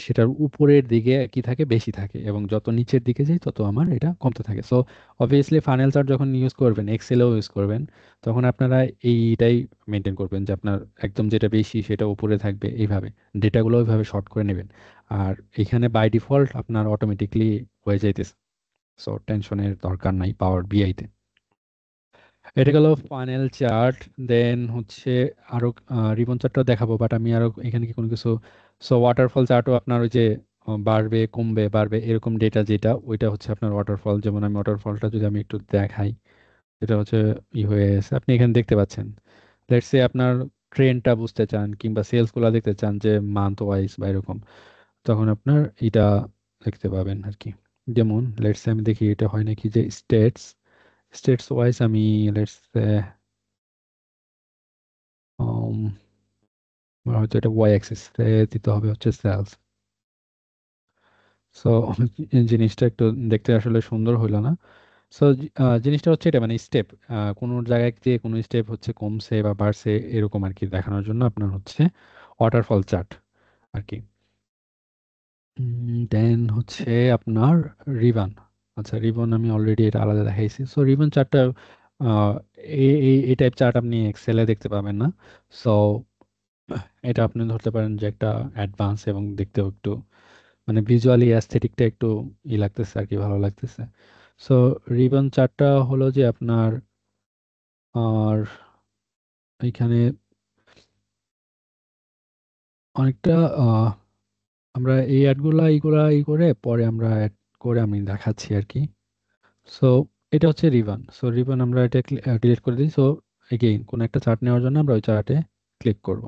সেটার উপরের দিকে কি থাকে, বেশি থাকে, এবং যত নিচের দিকে যাই তত আমার এটা কমতে থাকে। সো অবভিয়াসলি ফানেল চার্ট যখন ইউজ করবেন, এক্সেলেও ইউজ করবেন, তখন আপনারা এইটাই মেনটেন করবেন যে আপনার একদম যেটা বেশি সেটা উপরে থাকবে, এইভাবে ডেটাগুলো ওইভাবে শর্ট করে নেবেন। আর এখানে বাই ডিফল্ট আপনার অটোমেটিকলি হয়ে যাইতেছে। সো টেনশনের দরকার নাই পাওয়ার বিআইতে। এটা গেল ফাইনাল চার্ট। দেন হচ্ছে আরো রিবন চার্টটা দেখাবো, বাট আমি আরো এখানে কি কোনো কিছু। সো ওয়াটারফল চার্টও আপনার ওই যে বাড়বে কমবে বাড়বে এরকম ডেটা, যেটা ওইটা হচ্ছে আপনার ওয়াটারফল। যেমন আমি ওয়াটারফলটা যদি আমি একটু দেখাই, এটা হচ্ছে হয়ে গেছে, আপনি এখানে দেখতে পাচ্ছেন। লেটস সে আপনার ট্রেন্ডটা বুঝতে চান কিংবা সেলস গুলা দেখতে চান যে মান্থ ওয়াইজ বা এরকম, তখন আপনার এটা দেখতে পাবেন আর কি। যেমন লেটস সে আমি দেখি এটা হয় নাকি যে স্টেটস, স্টেটস ওয়াইজ আমি লেটস হয়তো এটা ওয়াই অ্যাক্সিস দিতে হবে হচ্ছে সেলস। সো জিনিসটা একটু দেখতে আসলে সুন্দর হইলো না। সো জিনিসটা হচ্ছে এটা মানে স্টেপ, কোনো জায়গায় যে কোনো স্টেপ হচ্ছে কমছে বা বাড়ছে এরকম আর কি দেখানোর জন্য আপনার হচ্ছে ওয়াটারফল চার্ট আর কি। দেন হচ্ছে আপনার রিবন। আচ্ছা, রিবন আমি অলরেডি এটা আলাদা দেখাইছি। সো রিবন চার্টটা এই এই টাইপ চার্ট আপনি এক্সেলে দেখতে পাবেন না। সো এটা আপনি ধরতে পারেন যে একটা অ্যাডভান্স, এবং দেখতেও একটু মানে ভিজুয়ালি অ্যাস্থেটিকটা একটু লাগতেছে আর কি, ভালো লাগতেছে। সো রিবন চার্টটা হলো যে আপনার, আর এখানে অনেকটা আমরা এই অ্যাডগুলা ই করে পরে আমরা অ্যাড করে আমি দেখাচ্ছি আর কি। সো এটা হচ্ছে রিবন। সো রিবন আমরা এটা ডিলিট করে দিই। সো এগেইন কোন একটা চার্ট নেওয়ার জন্য আমরা ওই চার্টে ক্লিক করব।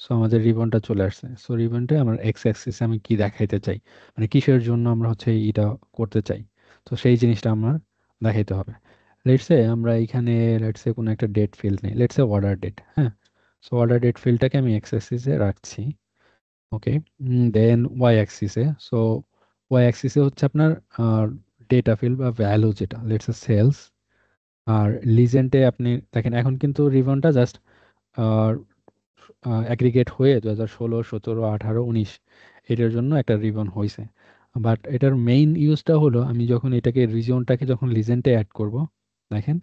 সো আমাদের রিবনটা চলে আসছে। সো রিবনটা আমার এক্স অ্যাক্সিসে আমি কি দেখাইতে চাই, মানে কিসের জন্য আমরা হচ্ছে এটা করতে চাই, তো সেই জিনিসটা আমার দেখাইতে হবে। লেটসে আমরা এখানে লেটসে কোনো একটা ডেট ফিল্ড নেই, লেটসে অর্ডার ডেট। হ্যাঁ, সো অর্ডার ডেট ফিল্ডটাকে আমি এক্স অ্যাক্সিসে রাখছি। ওকে, দেন ওয়াই অ্যাক্সিসে, সো ওয়াই অ্যাক্সিসে হচ্ছে আপনার ডেটা ফিল্ড বা ভ্যালু, যেটা লেটসে সেলস। আর লিজেন্ডে আপনি দেখেন এখন কিন্তু রিবনটা জাস্ট অ্যাগ্রিগেট হয়ে 2016, 17, 18, 19 এটার জন্য একটা রিবন হয়েছে। বাট এটার মেইন ইউজটা হলো আমি যখন এটাকে রিজনটাকে যখন লিজেন্ডে অ্যাড করব, দেখেন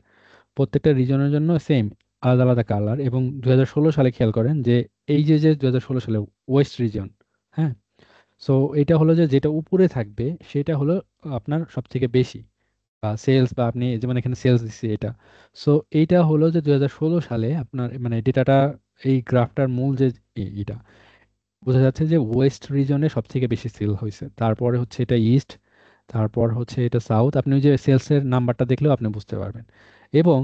প্রত্যেকটা রিজনের জন্য সেম আলাদা আলাদা কালার। এবং 2016 সালে খেয়াল করেন যে এই যে যে 2016 সালে ওয়েস্ট রিজন, হ্যাঁ, সো এটা হলো যে যেটা উপরে থাকবে সেটা হলো আপনার সব থেকে বেশি, বা সেলস, বা আপনি যেমন এখানে সেলস দিচ্ছি এটা। সো এইটা হলো যে 2016 সালে আপনার মানে ডেটাটা, এই গ্রাফটার মূল যে এটা বোঝা যাচ্ছে যে ওয়েস্ট রিজনে সব থেকে বেশি সেল হয়েছে, তারপরে হচ্ছে এটা ইস্ট, তারপর হচ্ছে এটা সাউথ। আপনি ওই যে সেলসের নাম্বারটা দেখলেও আপনি বুঝতে পারবেন। এবং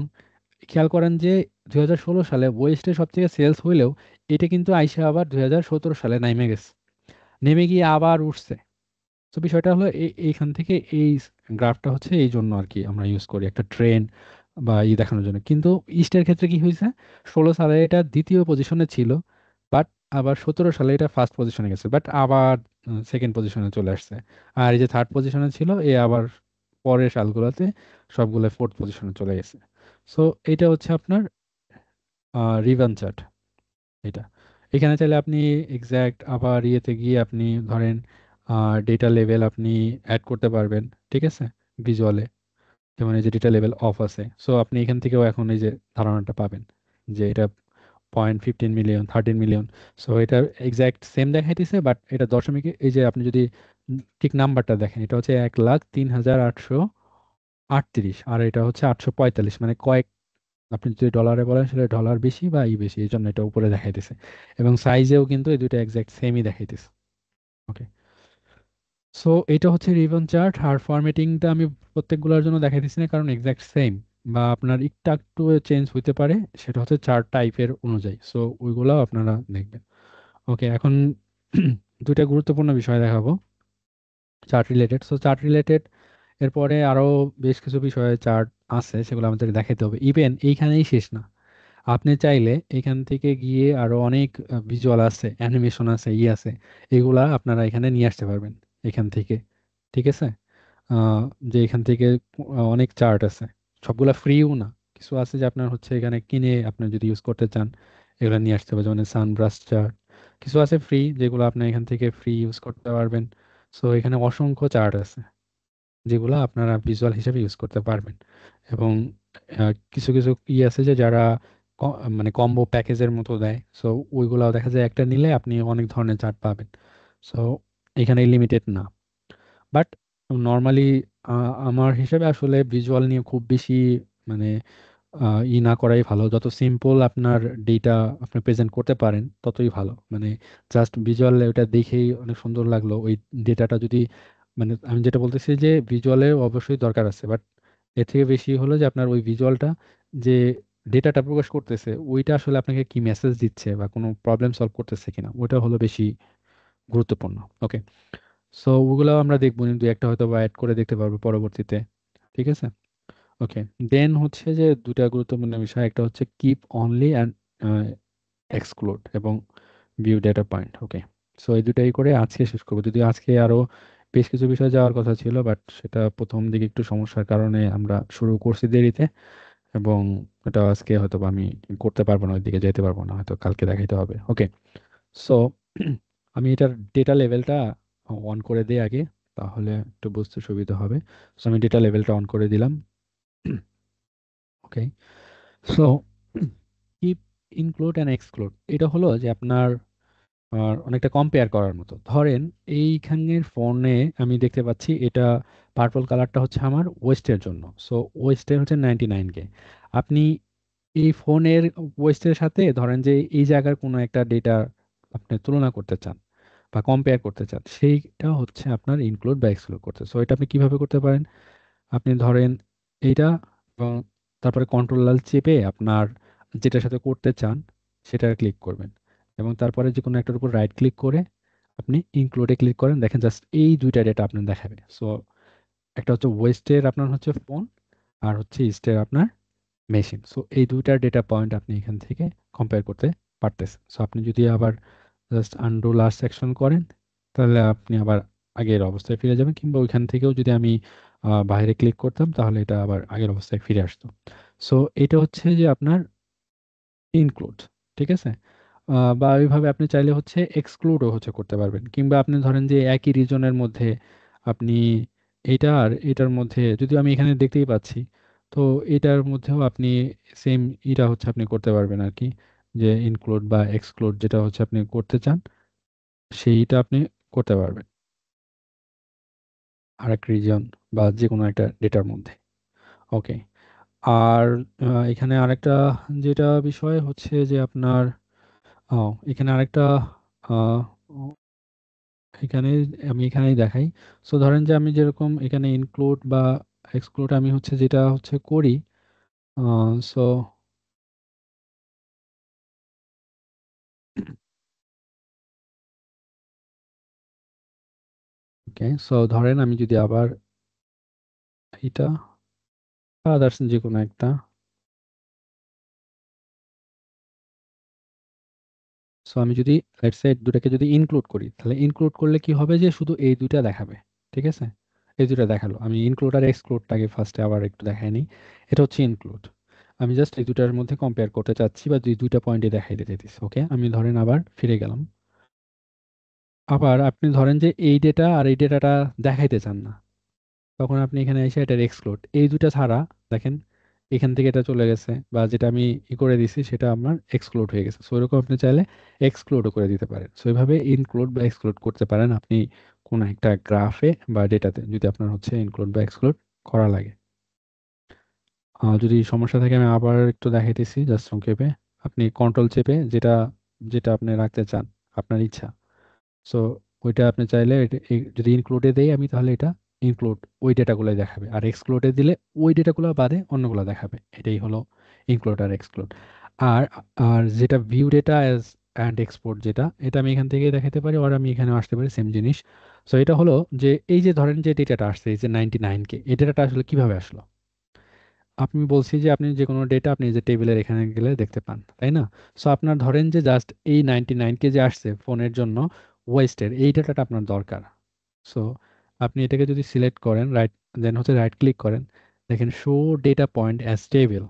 খেয়াল করেন যে 2016 সালে ওয়েস্টে সব থেকে সেলস হইলেও এটা কিন্তু আইসা আবার 2017 সালে নেমে গেছে, নেমে গিয়ে আবার উঠছে। তো বিষয়টা হলো এইখান থেকে এই গ্রাফটা হচ্ছে এই জন্য আর কি আমরা ইউজ করি একটা ট্রেন্ড বা দেখানোর জন্য। কিন্তু ইস্টের ক্ষেত্রে কি হয়েছে, 16 সালে এটা দ্বিতীয় পজিশনে ছিল, বাট আবার 17 সালে এটা ফার্স্ট পজিশনে গেছে, বাট আবার সেকেন্ড পজিশনে চলে আসছে। আর এই যে থার্ড পজিশনে ছিল এ আবার পরের সালগুলোতে সবগুলো ফোর্থ পজিশনে চলে গেছে। সো এটা হচ্ছে আপনার রিভান চার্ট। এটা এখানে চাইলে আপনি এক্সাক্ট আবার ইয়েতে গিয়ে আপনি ধরেন ডেটা লেভেল আপনি অ্যাড করতে পারবেন, ঠিক আছে, ভিজুয়ালে। যেমন এই যে ডেটা লেভেল অফ আছে, সো আপনি এখান থেকেও এখন এই যে ধারণাটা পাবেন যে এটা 0.15 মিলিয়ন, 13 মিলিয়ন। সো এটা এক্সাক্ট সেম দেখাইতেছে, বাট এটা দশমিক, এই যে আপনি যদি ঠিক নাম্বারটা দেখেন, এটা হচ্ছে 1,03,838, আর এটা হচ্ছে 845, মানে কয়েক, আপনি যদি ডলারে বলেন সেটা ডলার বেশি বা বেশি, এই জন্য এটা উপরে দেখাইতেছে। এবং সাইজেও কিন্তু এই দুইটা এক্সাক্ট সেমই দেখাইতেছে। ওকে, সো এটা হচ্ছে রিবন চার্ট। আর ফরম্যাটিংটা আমি প্রত্যেকগুলোর জন্য দেখাইতেছি না, কারণ এক্সাক্ট সেম, বা আপনার একটু একটু চেঞ্জ হইতে পারে, সেটা হচ্ছে চার্ট টাইপের অনুযায়ী। সো ওইগুলাও আপনারা দেখবেন। ওকে, এখন দুইটা গুরুত্বপূর্ণ বিষয় দেখাবো chart related. So chart related এরপরে আরো বেশ কিছু বিষয়ে চার্ট আছে, সেগুলো আমাদের দেখাতে হবে। ইভেন এইখানেই শেষ না, আপনি চাইলে এখান থেকে গিয়ে আরো অনেক ভিজুয়াল আছে, অ্যানিমেশন আছে, আছে, এগুলা আপনারা এখানে নিয়ে আসতে পারবেন। এখান থেকে, ঠিক আছে? আহ, যে এখান থেকে অনেক চার্ট আছে, সবগুলা ফ্রিও না, কিছু আছে যে আপনার হচ্ছে এখানে কিনে আপনি যদি ইউজ করতে চান এগুলো নিয়ে আসতে হবে, যেমন সানব্রাশ চার্ট। কিছু আছে ফ্রি, যেগুলো আপনি এখান থেকে ফ্রি ইউজ করতে পারবেন। সো এখানে অসংখ্য চার্ট আছে যেগুলো আপনারা ভিজুয়াল হিসেবে ইউজ করতে পারবেন। এবং কিছু কিছু আছে যে যারা মানে কম্বো প্যাকেজের মতো দেয়, সো ওইগুলাও দেখা যায় একটা নিলে আপনি অনেক ধরনের চার্ট পাবেন। সো এখানে লিমিটেড না। বাট নর্মালি আমার হিসেবে আসলে ভিজুয়াল নিয়ে খুব বেশি মানে না করাই ভালো। যত সিম্পল আপনার ডেটা আপনি প্রেজেন্ট করতে পারেন ততই ভালো। মানে জাস্ট ভিজুয়াল ওটা দেখেই অনেক সুন্দর লাগলো, ওই ডেটাটা যদি, মানে আমি যেটা বলতেছি যে ভিজুয়ালের অবশ্যই দরকার আছে, বাট এর থেকে বেশি হলো যে আপনার ওই ভিজুয়ালটা যে ডেটাটা প্রকাশ করতেছে ওইটা আসলে আপনাকে কি মেসেজ দিচ্ছে বা কোনো প্রবলেম সলভ করতেছে কিনা, ওইটা হলো বেশি গুরুত্বপূর্ণ। ওকে, সো ওগুলো আমরা দেখবো, দুই একটা হয়তো বা অ্যাড করে দেখতে পারবো পরবর্তীতে, ঠিক আছে? ওকে, দেন হচ্ছে যে দুটা গুরুত্বপূর্ণ বিষয়, একটা হচ্ছে কিপ অনলি অ্যান্ড এক্সক্লুড এবং ভিউ ডেটা পয়েন্ট। ওকে, সো এই দুটাই করে আজকে শেষ করবো, যদিও আজকে আরো বেশ কিছু বিষয় যাওয়ার কথা ছিল, বাট সেটা প্রথম দিকে একটু সমস্যার কারণে আমরা শুরু করছি দেরিতে, এবং এটা আজকে হয়তো বা আমি করতে পারবো না, ওইদিকে যেতে পারবো না, হয়তো কালকে দেখাইতে হবে। ওকে, সো আমি এটার ডেটা লেভেলটা অন করে দিই আগে, তাহলে একটু বুঝতে সুবিধা হবে। সো আমি ডেটা লেভেলটা অন করে দিলাম। Okay, so keep include and exclude এটা হলো যে আপনার অনেকটা কম্পেয়ার করার মতো। ধরেন এইখানের ফোনে আমি দেখতে পাচ্ছি এটা পার্পল কালারটা হচ্ছে আমার ওয়েস্টের জন্য, সো ওয়েস্টের হচ্ছে 99K। আপনি এই ফোনের ওয়েস্টের সাথে ধরেন যে এই জায়গার কোনো একটা ডেটা আপনি তুলনা করতে চান বা কম্পেয়ার করতে চান, সেইটা হচ্ছে আপনার ইনক্লুড বা এক্সক্লুড করতে। সো এটা আপনি কিভাবে করতে পারেন? আপনি ধরেন এইটা, এবং তারপরে কন্ট্রোল চেপে আপনার যেটার সাথে করতে চান সেটা ক্লিক করবেন, এবং তারপরে যে কোনো একটার উপর রাইট ক্লিক করে আপনি ইনক্লুডে ক্লিক করেন, দেখেন জাস্ট এই দুইটা ডেটা আপনার দেখাবে। সো একটা হচ্ছে ওয়েস্টের আপনার হচ্ছে ফোন, আর হচ্ছে ইস্টের আপনার মেশিন। সো এই দুইটার ডেটা পয়েন্ট আপনি এখান থেকে কম্পেয়ার করতে পারতেছেন। সো আপনি যদি আবার জাস্ট আনডু লাস্ট সেকশন করেন তাহলে আপনি আবার আগের অবস্থায় ফিরে যাবেন, কিংবা ওইখান থেকেও যদি আমি বাইরে ক্লিক করতাম তাহলে এটা আবার আগের অবস্থায় ফিরে আসতো। সো এটা হচ্ছে যে আপনার ইনক্লুড, ঠিক আছে? বা এইভাবে আপনি চাইলে হচ্ছে এক্সক্লুডও হচ্ছে করতে পারবেন, কিংবা আপনি ধরেন যে একই রিজনের মধ্যে আপনি এটা আর এটার মধ্যে, যদিও আমি এখানে দেখতেই পাচ্ছি, তো এটার মধ্যেও আপনি সেম এটা হচ্ছে আপনি করতে পারবেন আর কি, যে ইনক্লুড বা এক্সক্লুড যেটা হচ্ছে আপনি করতে চান সেইটা আপনি করতে পারবেন আরেক রিজন বা যে কোনো একটা ডেটার মধ্যে। ওকে, আর এখানে আরেকটা যেটা বিষয় হচ্ছে যে আপনার এখানে আরেকটা আহ, এখানে আমি এখানেই দেখাই। সো ধরেন যে আমি যেরকম এখানে ইনক্লুড বা এক্সক্লুড আমি হচ্ছে যেটা হচ্ছে করি, সো ওকে, সো ধরেন আমি যদি আবার এটা আদার্স যে কোনো একটা, সো আমি যদি লেটস সে দুটাকে যদি ইনক্লুড করি, তাহলে ইনক্লুড করলে কি হবে যে শুধু এই দুইটা দেখাবে, ঠিক আছে? এই দুইটা দেখালো, আমি ইনক্লুড আর এক্সক্লুডটাকে ফার্স্টে আবার একটু দেখাই নিই। এটা হচ্ছে ইনক্লুড, আমি জাস্ট এই দুটার মধ্যে কম্পেয়ার করতে চাচ্ছি বা দুইটা পয়েন্টে দেখাই দিতে চাইতেছি। ওকে, আমি ধরেন আবার ফিরে গেলাম। আবার আপনি ধরেন যে এই ডেটা আর এই ডেটাটা দেখাইতে চান না, তখন আপনি এখানে এসে এটার এক্সক্লুড, এই দুইটা ছাড়া দেখেন এখান থেকে এটা চলে গেছে, বা যেটা আমি করে দিছি সেটা আমার এক্সক্লুড হয়ে গেছে। সো এরকম আপনি চাইলে এক্সক্লুডও করে দিতে পারেন। সো এইভাবে ইনক্লুড বা এক্সক্লুড করতে পারেন আপনি কোনো একটা গ্রাফে বা ডেটাতে, যদি আপনার হচ্ছে ইনক্লুড বা এক্সক্লুড করা লাগে। যদি সমস্যা থাকে আমি আবার একটু দেখাইতেছি জাস্ট সংক্ষেপে। আপনি কন্ট্রোল চেপে যেটা যেটা আপনি রাখতে চান আপনার ইচ্ছা, সো ওইটা আপনি চাইলে যদি ইনক্লুডে দেই আমি, তাহলে এটা ইনক্লুড ওই ডেটাগুলোই দেখাবে, আর এক্সক্লুডে দিলে ওই ডেটাগুলো বাদে অন্যগুলো দেখাবে। এটাই হলো ইনক্লুড আর এক্সক্লুড। আর আর যেটা view data as and export, যেটা এটা আমি এখান থেকে দেখাতে পারি, আর আমি এখানে আসতে পারি সেম জিনিস। সো এটা হলো যে এই যে ধরেন যে ডেটাটা আসছে এই যে 99K, এই ডেটাটা আসলে কিভাবে আসলো? আপনি বলছি যে আপনি যে কোনো ডেটা আপনি যে টেবিলের এখানে গেলে দেখতে পান, তাই না? সো আপনার ধরেন যে জাস্ট এই 99K যে আসছে ফোনের জন্য ওয়েস্টের এই ডেটাটা আপনার দরকার। সো আপনি এটাকে যদি সিলেক্ট করেন, রাইট, দেন হচ্ছে রাইট ক্লিক করেন, দেখেন show data point as table,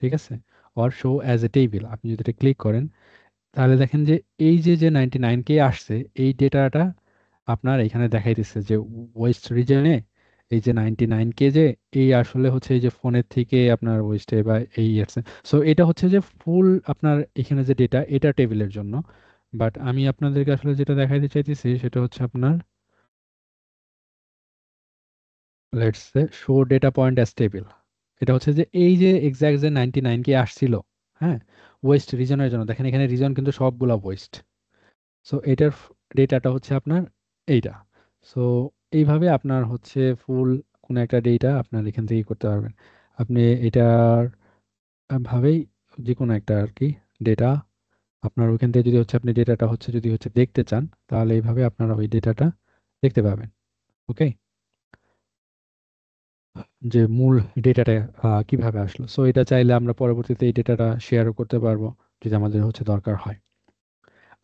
ঠিক আছে, or so as a table, আপনি যদি এটা ক্লিক করেন তাহলে দেখেন যে এই যে যে 99K আসছে, এই ডেটাটা আপনার এখানে দেখাইতেছে যে ওয়েস্ট রিজনে এই যে 99K, যে এই আসলে হচ্ছে এই যে ফোনের থেকে আপনার ওয়েস্টে বা এই আসছে। সো এটা হচ্ছে যে ফুল আপনার এখানে যে ডেটা, এটা টেবিলের জন্য। বাট আমি আপনাদেরকে আসলে যেটা দেখাইতে চাইতেছি সেটা হচ্ছে আপনার, let's say show data point as table. এটা হচ্ছে যে এই যে এক্সাক্ট যে 99K আসছিল, হ্যাঁ, ওয়েস্ট রিজনের জন্য, দেখেন এখানে রিজন কিন্তু সবগুলা ওয়েস্ট। সো এটার ডেটাটা হচ্ছে আপনার এইটা। সো এইভাবে আপনার হচ্ছে ফুল কোনো একটা ডেটা আপনার এখান থেকে করতে পারবেন। আপনি এটার ভাবেই যে কোনো একটা আর কি ডেটা আপনার ওইখান থেকে যদি হচ্ছে আপনি ডেটাটা হচ্ছে যদি হচ্ছে দেখতে চান, তাহলে এইভাবে আপনারা ওই ডেটাটা দেখতে পাবেন। ওকে, যে মূল ডেটাটা কিভাবে আসলো। সো এটা চাইলে আমরা পরবর্তীতে এই ডেটাটা শেয়ারও করতে পারবো যদি আমাদের হচ্ছে দরকার হয়।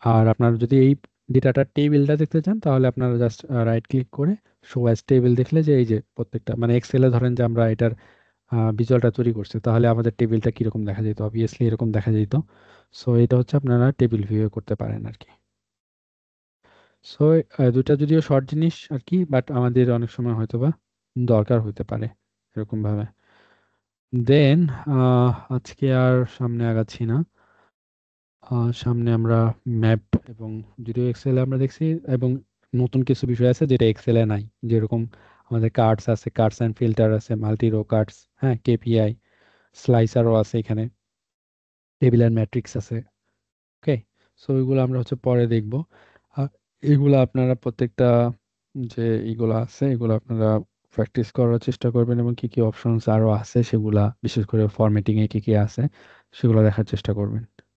আর আপনারা যদি এই ডেটাটার টেবিলটা দেখতে চান তাহলে আপনারা জাস্ট রাইট ক্লিক করে শো অ্যাজ টেবিল দেখলে যে এই যে প্রত্যেকটা মানে এক্সেলে ধরেন যে আমরা এটার ভিজুয়ালটা তৈরি করছি, তাহলে আমাদের টেবিলটা কিরকম দেখা যেত, অবভিয়াসলি এরকম দেখা যেত। সো এটা হচ্ছে আপনারা টেবিল ভিউ করতে পারেন আর কি। সো দুইটা যদিও শর্ট জিনিস আর কি, বাট আমাদের অনেক সময় হয়তো বা দরকার হতে পারে এরকম ভাবে। দেন আজকে আর সামনে আগাচ্ছি না। সামনে আমরা ম্যাপ এবং যদিও এক্সেলে আমরা দেখছি, এবং নতুন কিছু বিষয় আছে যেটা এক্সেলে নাই, যেরকম আমাদের কার্ডস আছে, কার্ডস অ্যান্ড ফিল্টার আছে, মাল্টি রো কার্ডস, হ্যাঁ, কেপিআই, স্লাইসারও আছে এখানে, টেবিল অ্যান্ড ম্যাট্রিক্স আছে। ওকে, সো এগুলো আমরা হচ্ছে পরে দেখব। আর এগুলো আপনারা প্রত্যেকটা যে এগুলো আছে এগুলো আপনারা প্র্যাকটিস করার চেষ্টা করবেন, এবং কি কি অপশনস আরো আছে সেগুলা, বিশেষ করে ফরম্যাটিং এ কি কি আছে সেগুলো দেখার চেষ্টা করবেন।